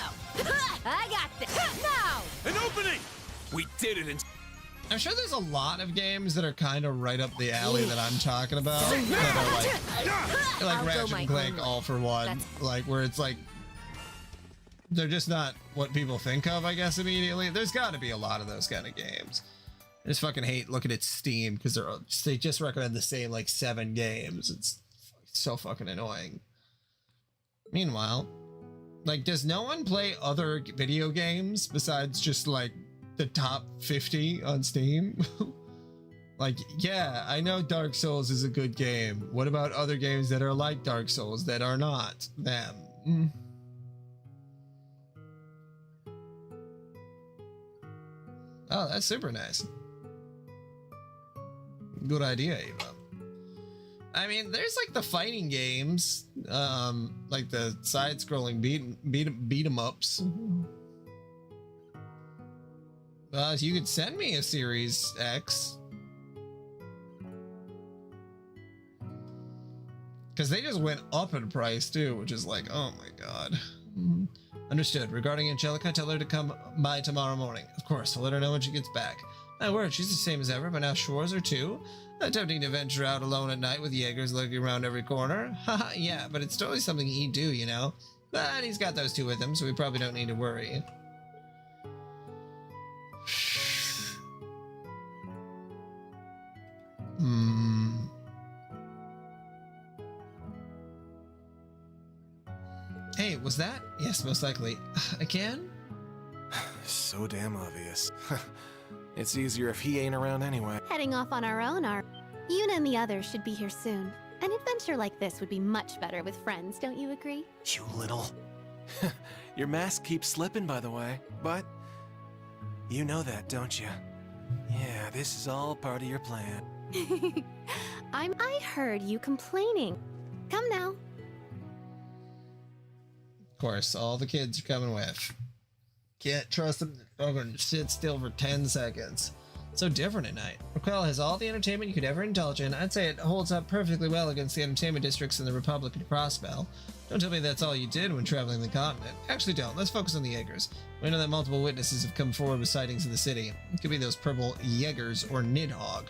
Speaker 5: I got this! Now!
Speaker 2: An opening! We did it in...
Speaker 1: I'm sure there's a lot of games that are kind of right up the alley that I'm talking about. That are like Ratchet and Clank All for One. Like, where it's like, they're just not what people think of, I guess, immediately. There's got to be a lot of those kind of games. I just fucking hate looking at Steam because they just recommend the same, like, 7 games. It's so fucking annoying. Meanwhile, like, does no one play other video games besides just, like, the top 50 on Steam? Like, yeah, I know Dark Souls is a good game. What about other games that are like Dark Souls that are not them? Oh, that's super nice. Good idea, Eva. I mean, there's like the fighting games, like the side-scrolling beat 'em ups. You could send me a Series X. Because they just went up in price too, which is like, oh my god. Understood. Regarding Angelica, tell her to come by tomorrow morning. Of course, I'll let her know when she gets back. My word, she's the same as ever, but now Schwarzer are too. Attempting to venture out alone at night with Jaegers lurking around every corner. Haha, yeah, but it's totally something he'd do, you know. But he's got those two with him, so we probably don't need to worry. Hey, was that? Yes, most likely. Again?
Speaker 9: So damn obvious. It's easier if he ain't around anyway.
Speaker 8: Heading off on our own, Yuna and the others should be here soon. An adventure like this would be much better with friends, don't you agree?
Speaker 9: You little... Your mask keeps slipping, by the way, but... You know that, don't you? Yeah, this is all part of your plan.
Speaker 8: I heard you complaining. Come now.
Speaker 1: Of course, all the kids are coming with. Can't trust them. I'm going to sit still for 10 seconds. So different at night. Raquel has all the entertainment you could ever indulge in. I'd say it holds up perfectly well against the entertainment districts in the Republic and Crossbell. Don't tell me that's all you did when traveling the continent. Actually don't. Let's focus on the Jaegers. We know that multiple witnesses have come forward with sightings in the city. It could be those purple Jaegers or Nidhogg.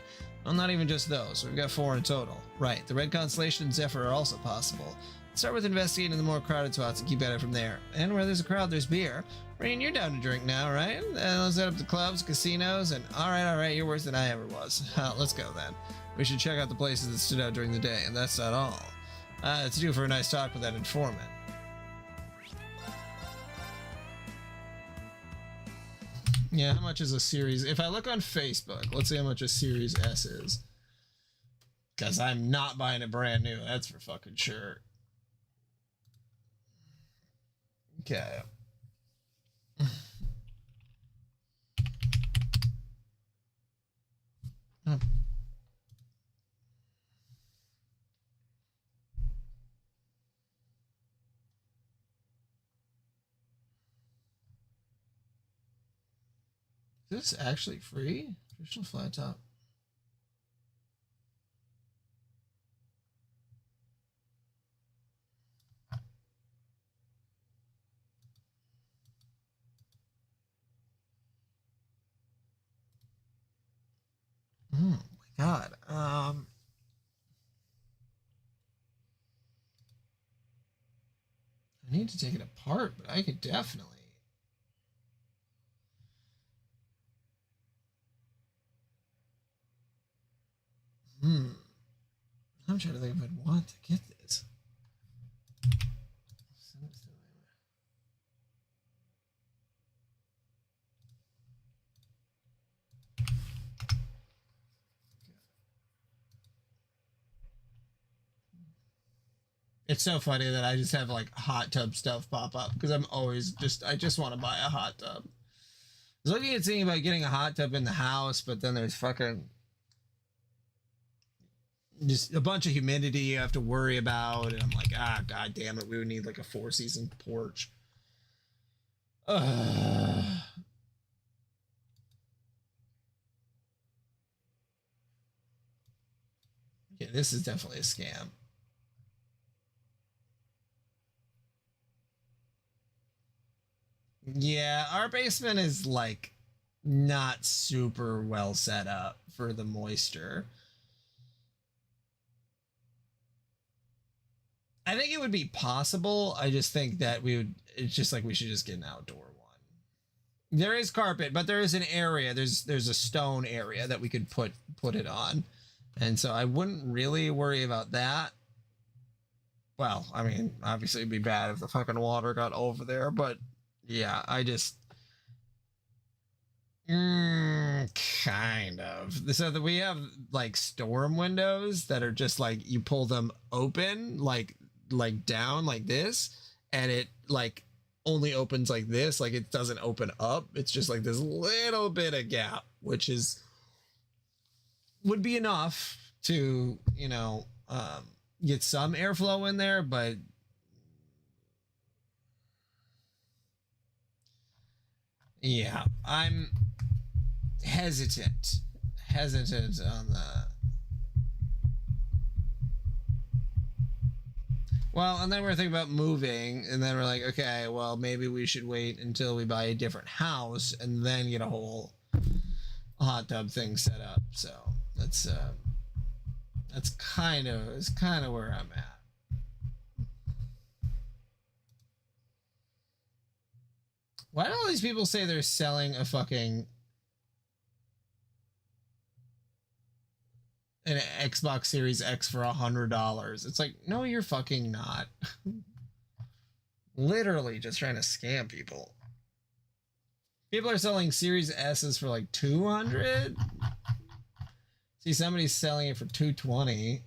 Speaker 1: Well, not even just those. We've got 4 in total. Right, the Red Constellation and Zephyr are also possible. Start with investigating the more crowded spots and keep at it from there. And where there's a crowd, there's beer. Rain, you're down to drink now, right? Let's head up to clubs, casinos, and alright, you're worse than I ever was. Let's go then. We should check out the places that stood out during the day, and that's not all. It's due for a nice talk with that informant. Yeah, how much is a series? If I look on Facebook, let's see how much a Series S is. Because I'm not buying it brand new, that's for fucking sure. Okay. Is this actually free? Traditional flat top. Oh my god. I need to take it apart, but I could definitely. I'm trying to think if I'd want to get this. It's so funny that I just have like hot tub stuff pop up because I'm always I just want to buy a hot tub. I was looking at seeing about getting a hot tub in the house, but then there's fucking just a bunch of humidity you have to worry about, and I'm like, god damn it, we would need like a 4-season porch. Yeah, this is definitely a scam. Yeah, our basement is like not super well set up for the moisture. I think it would be possible. I just think that it's just like we should just get an outdoor one. There is carpet, but there is an area. There's a stone area that we could put it on. And so I wouldn't really worry about that. Well, I mean, obviously it'd be bad if the fucking water got over there, but yeah, I just kind of. So that we have like storm windows that are just like you pull them open like down like this, and it like only opens like this, like it doesn't open up. It's just like this little bit of gap, which would be enough to, you know, get some airflow in there, but yeah, I'm hesitant on the. Well, and then we're thinking about moving, and then we're like, okay, well, maybe we should wait until we buy a different house and then get a whole hot tub thing set up, so that's kind of where I'm at. Why do all these people say they're selling a fucking an Xbox Series X for $100? It's like, no, you're fucking not. Literally just trying to scam people. People are selling Series S's for like 200. See, somebody's selling it for 220.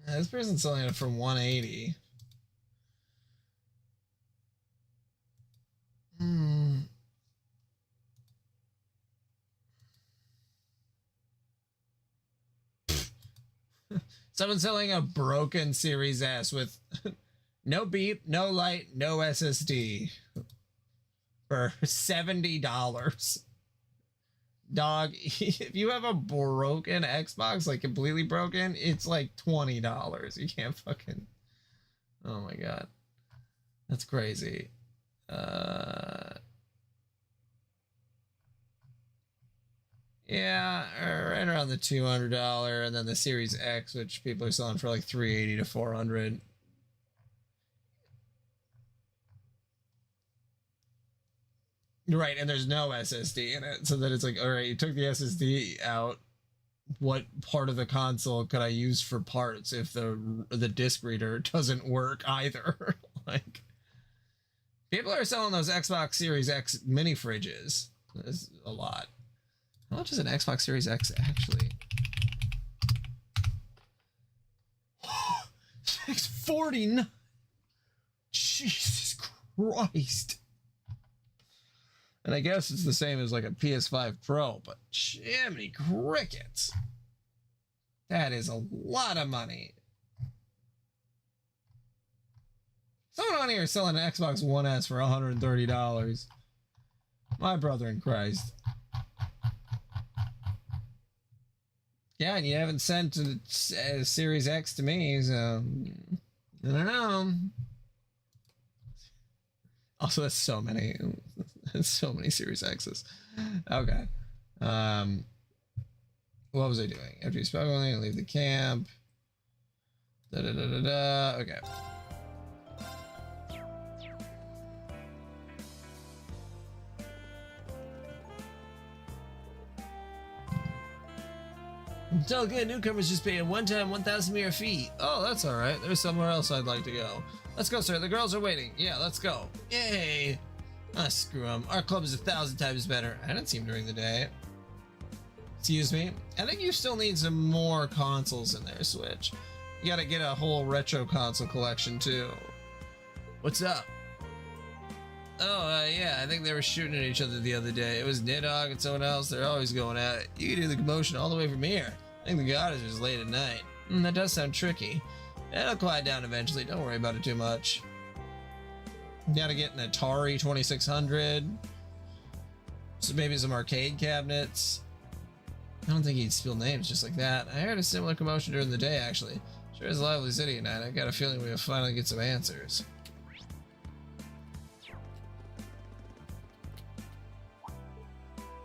Speaker 1: This person's selling it for 180. Someone's selling a broken Series S with no beep, no light, no SSD for $70. Dog, if you have a broken Xbox, like completely broken, it's like $20. You can't fucking... Oh my god. That's crazy. Yeah, right around the $200, and then the Series X, which people are selling for like $380 to $400. Right, and there's no SSD in it, so that it's like, all right, you took the SSD out. What part of the console could I use for parts if the disc reader doesn't work either? Like, people are selling those Xbox Series X mini fridges. That's a lot. How much is an Xbox Series X actually? $649. Jesus Christ. And I guess it's the same as like a PS5 Pro, but Jiminy Crickets. That is a lot of money. Someone on here is selling an Xbox One S for $130. My brother in Christ. Yeah, and you haven't sent a Series X to me, so I don't know. Also, that's so many. That's so many Series X's. Okay. What was I doing? After you spell only, leave the camp. Okay. It's all good. Newcomers just pay a one-time 1,000 mirror fee. Oh, that's all right. There's somewhere else I'd like to go. Let's go, sir. The girls are waiting. Yeah, let's go. Yay. Ah, screw them. Our club is 1,000 times better. I didn't see him during the day. Excuse me. I think you still need some more consoles in there, Switch. You gotta get a whole retro console collection, too. What's up? Oh, yeah, I think they were shooting at each other the other day. It was Nidhogg and someone else. They're always going at it. You can hear the commotion all the way from here. I think the goddess was late at night. That does sound tricky. It'll quiet down eventually. Don't worry about it too much. You gotta get an Atari 2600. So maybe some arcade cabinets. I don't think he'd spill names just like that. I heard a similar commotion during the day, actually. Sure is a lively city tonight. I got a feeling we'll finally get some answers.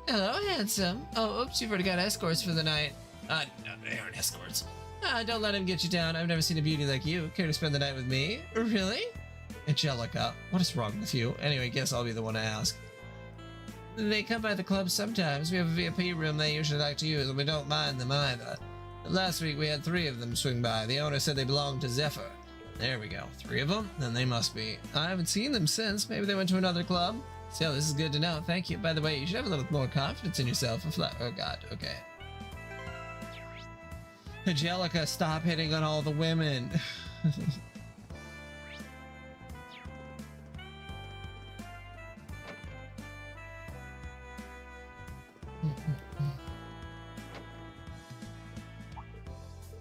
Speaker 1: Hello, handsome. Oh, oops, you've already got escorts for the night. No, they aren't escorts. Don't let him get you down. I've never seen a beauty like you. Care to spend the night with me? Really? Angelica, what is wrong with you? Anyway, guess I'll be the one to ask. They come by the club sometimes. We have a VIP room they usually like to use, and we don't mind them either. Last week we had 3 of them swing by. The owner said they belonged to Zephyr. There we go. 3 of them? Then they must be. I haven't seen them since. Maybe they went to another club? Still, this is good to know. Thank you. By the way, you should have a little more confidence in yourself. Oh god, okay. Angelica, stop hitting on all the women.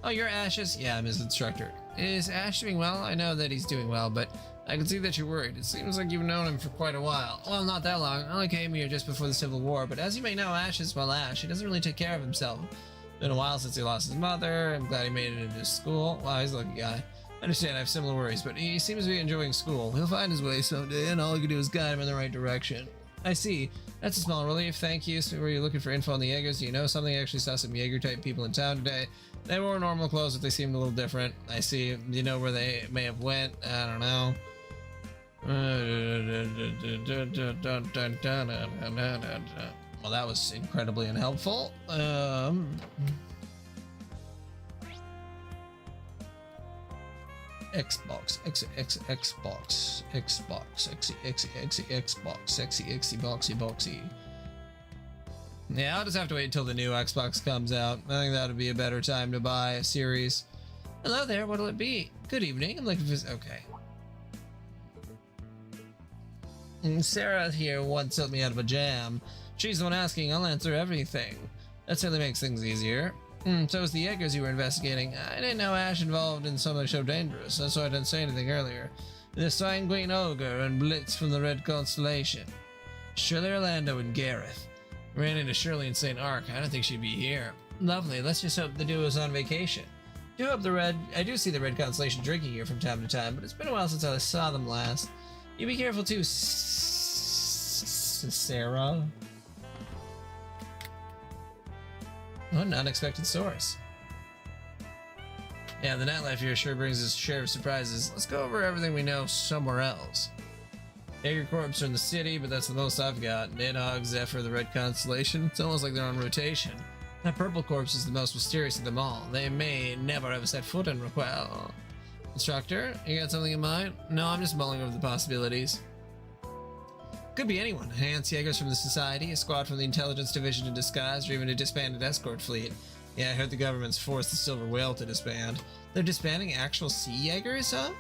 Speaker 1: Oh, you're Ash's? Yeah, I'm his instructor. Is Ash doing well? I know that he's doing well, but I can see that you're worried. It seems like you've known him for quite a while. Well, not that long. I only came here just before the Civil War, but as you may know, Ash is, well, Ash. He doesn't really take care of himself. Been a while since he lost his mother. I'm glad he made it into school. Wow, he's a lucky guy. I understand I have similar worries, but he seems to be enjoying school. He'll find his way someday, and all you can do is guide him in the right direction. I see. That's a small relief. Thank you. So were you looking for info on the Jaegers? Do you know something? I actually saw some Jaeger-type people in town today. They wore normal clothes, but they seemed a little different. I see. Do you know where they may have went? I don't know. Well, that was incredibly unhelpful. Xbox, sexy, boxy. Yeah, I'll just have to wait until the new Xbox comes out. I think that would be a better time to buy a series. Hello there, what'll it be? Good evening, I'm looking for... Okay. Sarah here once helped me out of a jam. She's the one asking, I'll answer everything. That certainly makes things easier. So is the Jaegers you were investigating. I didn't know Ash involved in something so dangerous. That's why I didn't say anything earlier. The Sanguine Ogre and Blitz from the Red Constellation. Shirley Orlando and Gareth. Ran into Shirley in St. Ark. I don't think she'd be here. Lovely. Let's just hope the duo's on vacation. I do see the Red Constellation drinking here from time to time, but it's been a while since I saw them last. You be careful too, Sarah. What an unexpected source. Yeah, the nightlife here sure brings us a share of surprises. Let's go over everything we know somewhere else. Jaeger Corps are in the city, but that's the most I've got. Nidhogg, Zephyr, the Red Constellation. It's almost like they're on rotation. That Purple Corps is the most mysterious of them all. They may never have set foot in Raquel. Instructor, you got something in mind? No, I'm just mulling over the possibilities. Could be anyone. Enhanced Jaegers from the Society, a squad from the Intelligence Division in disguise, or even a disbanded escort fleet. Yeah, I heard the government's forced the Silver Whale to disband. They're disbanding actual sea Jaegers, huh?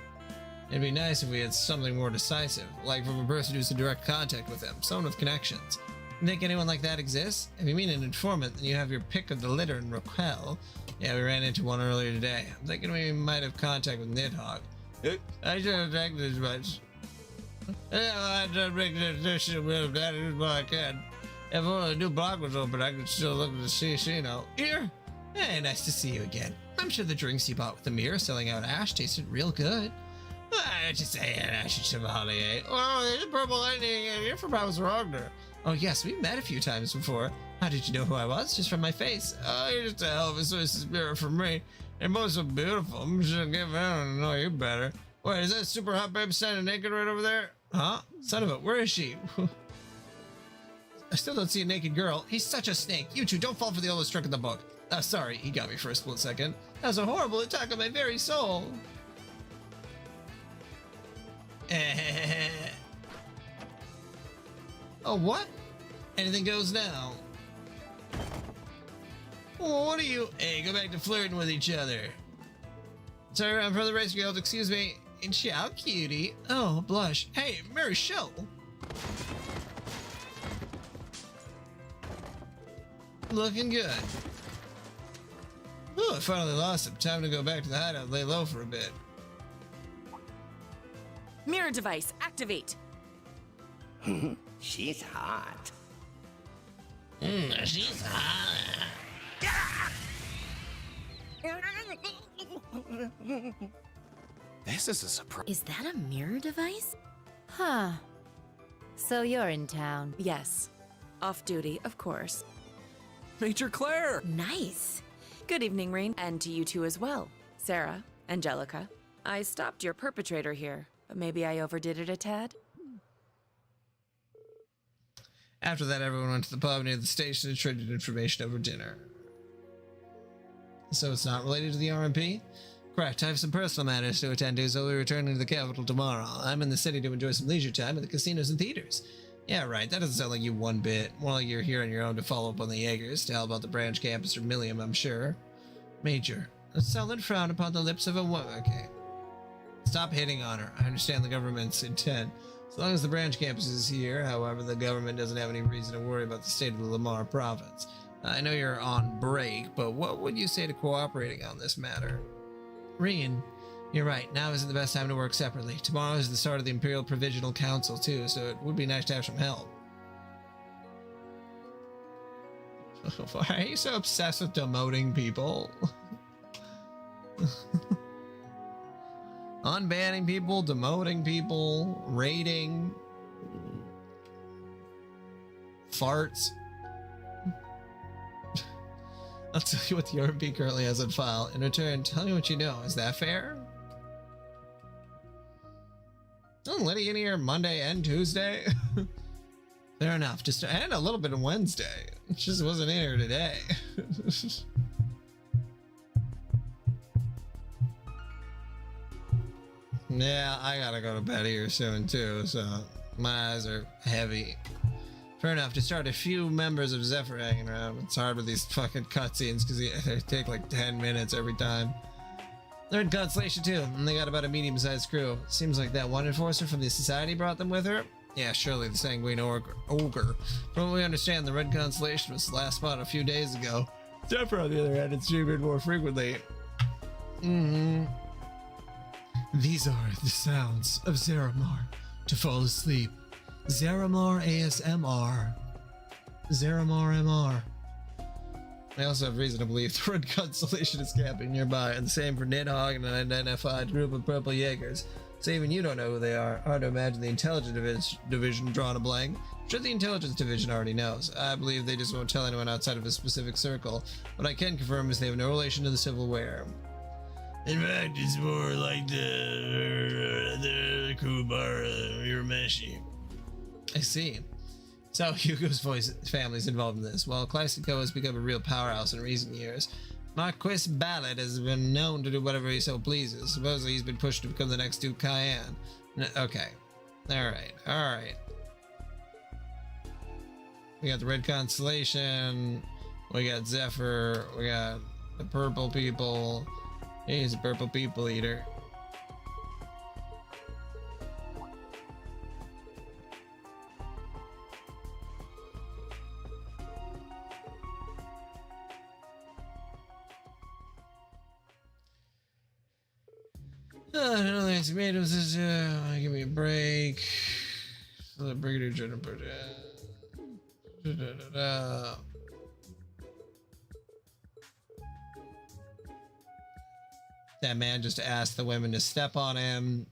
Speaker 1: It'd be nice if we had something more decisive, like from a person who's in direct contact with them, someone with connections. You think anyone like that exists? If you mean an informant, then you have your pick of the litter in Raquel. Yeah, we ran into one earlier today. I'm thinking we might have contact with Nidhogg. I should have taken this much. I had to make the decision with that as well I can. If only the new block was open, I could still look at the CC now. Here? Hey, nice to see you again. I'm sure the drinks you bought with the mirror selling out Ash tasted real good. I just say Ash Chevalier. Oh, there's a Purple Lightning, and you're from House Rogner. Oh, yes, we've met a few times before. How did you know who I was? Just from my face. Oh, you're just a hell of a Swiss mirror for me. You're both so beautiful. I'm just gonna give out and know you better. Wait, is that super hot babe standing naked right over there? Huh? Son of a, where is she? I still don't see a naked girl. He's such a snake. You two, don't fall for the oldest trick in the book. Sorry, he got me for a split second. That was a horrible attack on my very soul. Oh, what? Anything goes now. Oh, what are you? Hey, go back to flirting with each other. Sorry, I'm from the Race Guild. Excuse me. Ciao, cutie. Oh, blush. Hey, Mary Show. Looking good. Oh, I finally lost him. Time to go back to the hideout and lay low for a bit.
Speaker 6: Mirror device, activate.
Speaker 11: She's hot.
Speaker 1: She's hot.
Speaker 7: This is a surprise.
Speaker 5: Is that a mirror device?
Speaker 12: Huh. So you're in town.
Speaker 6: Yes. Off duty, of course.
Speaker 7: Major Claire!
Speaker 5: Nice.
Speaker 6: Good evening, Rain, and to you two as well. Sarah, Angelica. I stopped your perpetrator here, but maybe I overdid it a tad?
Speaker 1: After that, everyone went to the pub near the station and traded information over dinner. So it's not related to the RMP? Correct. I have some personal matters to attend to, so we'll be returning to the capital tomorrow. I'm in the city to enjoy some leisure time at the casinos and theaters. Yeah, right. That doesn't sound like you one bit. More like you're here on your own to follow up on the Jaegers, tell about the branch campus or Millium, I'm sure. Major. A sullen frown upon the lips of a woman. Okay. Stop hitting on her. I understand the government's intent. As long as the branch campus is here, however, the government doesn't have any reason to worry about the state of the Lamar province. I know you're on break, but what would you say to cooperating on this matter? Rian, you're right. Now isn't the best time to work separately. Tomorrow is the start of the Imperial Provisional Council, too, so it would be nice to have some help. Why are you so obsessed with demoting people? Unbanning people, demoting people, raiding, farts. I'll tell you what the RP currently has on file. In return, tell me what you know. Is that fair? Oh, Letty in here Monday and Tuesday. Fair enough. And a little bit of Wednesday. Just wasn't in here today. Yeah, I gotta go to bed here soon too, so my eyes are heavy. Fair enough. To start, a few members of Zephyr hanging around. It's hard with these fucking cutscenes because they take like 10 minutes every time. They're in Constellation too, and they got about a medium-sized crew. Seems like that one enforcer from the Society brought them with her. Yeah, surely the Sanguine Ogre. From what we understand, the Red Constellation was the last spot a few days ago. Zephyr, on the other hand, it's streamed more frequently. These are the sounds of Zaramar to fall asleep. Zaramar ASMR. Zaramar MR. I also have reason to believe the Red Constellation is camping nearby, and the same for Nidhogg and an unidentified group of purple Jaegers. So even you don't know who they are. Hard to imagine the Intelligence Division drawing a blank. I'm sure the Intelligence Division already knows. I believe they just won't tell anyone outside of a specific circle. What I can confirm is they have no relation to the Civil War. In fact, it's more like the Kuwabara Urameshi. I see. So Hugo's family's involved in this. While Classico has become a real powerhouse in recent years, Marquis Ballard has been known to do whatever he so pleases. Supposedly he's been pushed to become the next Duke Cayenne. Okay. Alright. We got the Red Constellation. We got Zephyr. We got the Purple People. He's a Purple People Eater. No, the tomatoes is give me a break. The Brigadier General. That man just asked the women to step on him.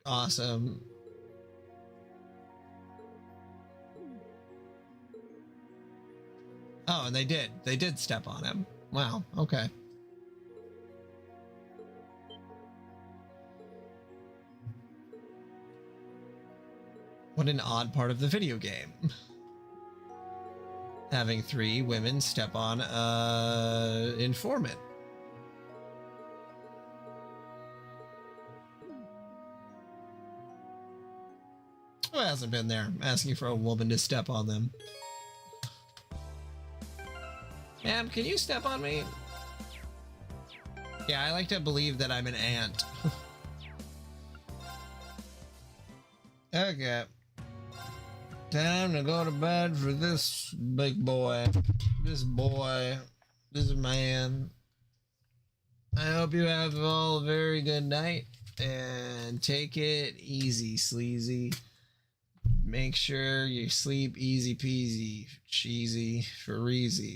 Speaker 1: Awesome. Oh, and they did. They did step on him. Wow. Okay. What an odd part of the video game. Having 3 women step on an informant. Who hasn't been there asking for a woman to step on them? Ma'am, can you step on me? Yeah, I like to believe that I'm an ant. Okay. Time to go to bed for this big boy. This man. I hope you have all a very good night. And take it easy, sleazy. Make sure you sleep easy peasy, cheesy, for easy.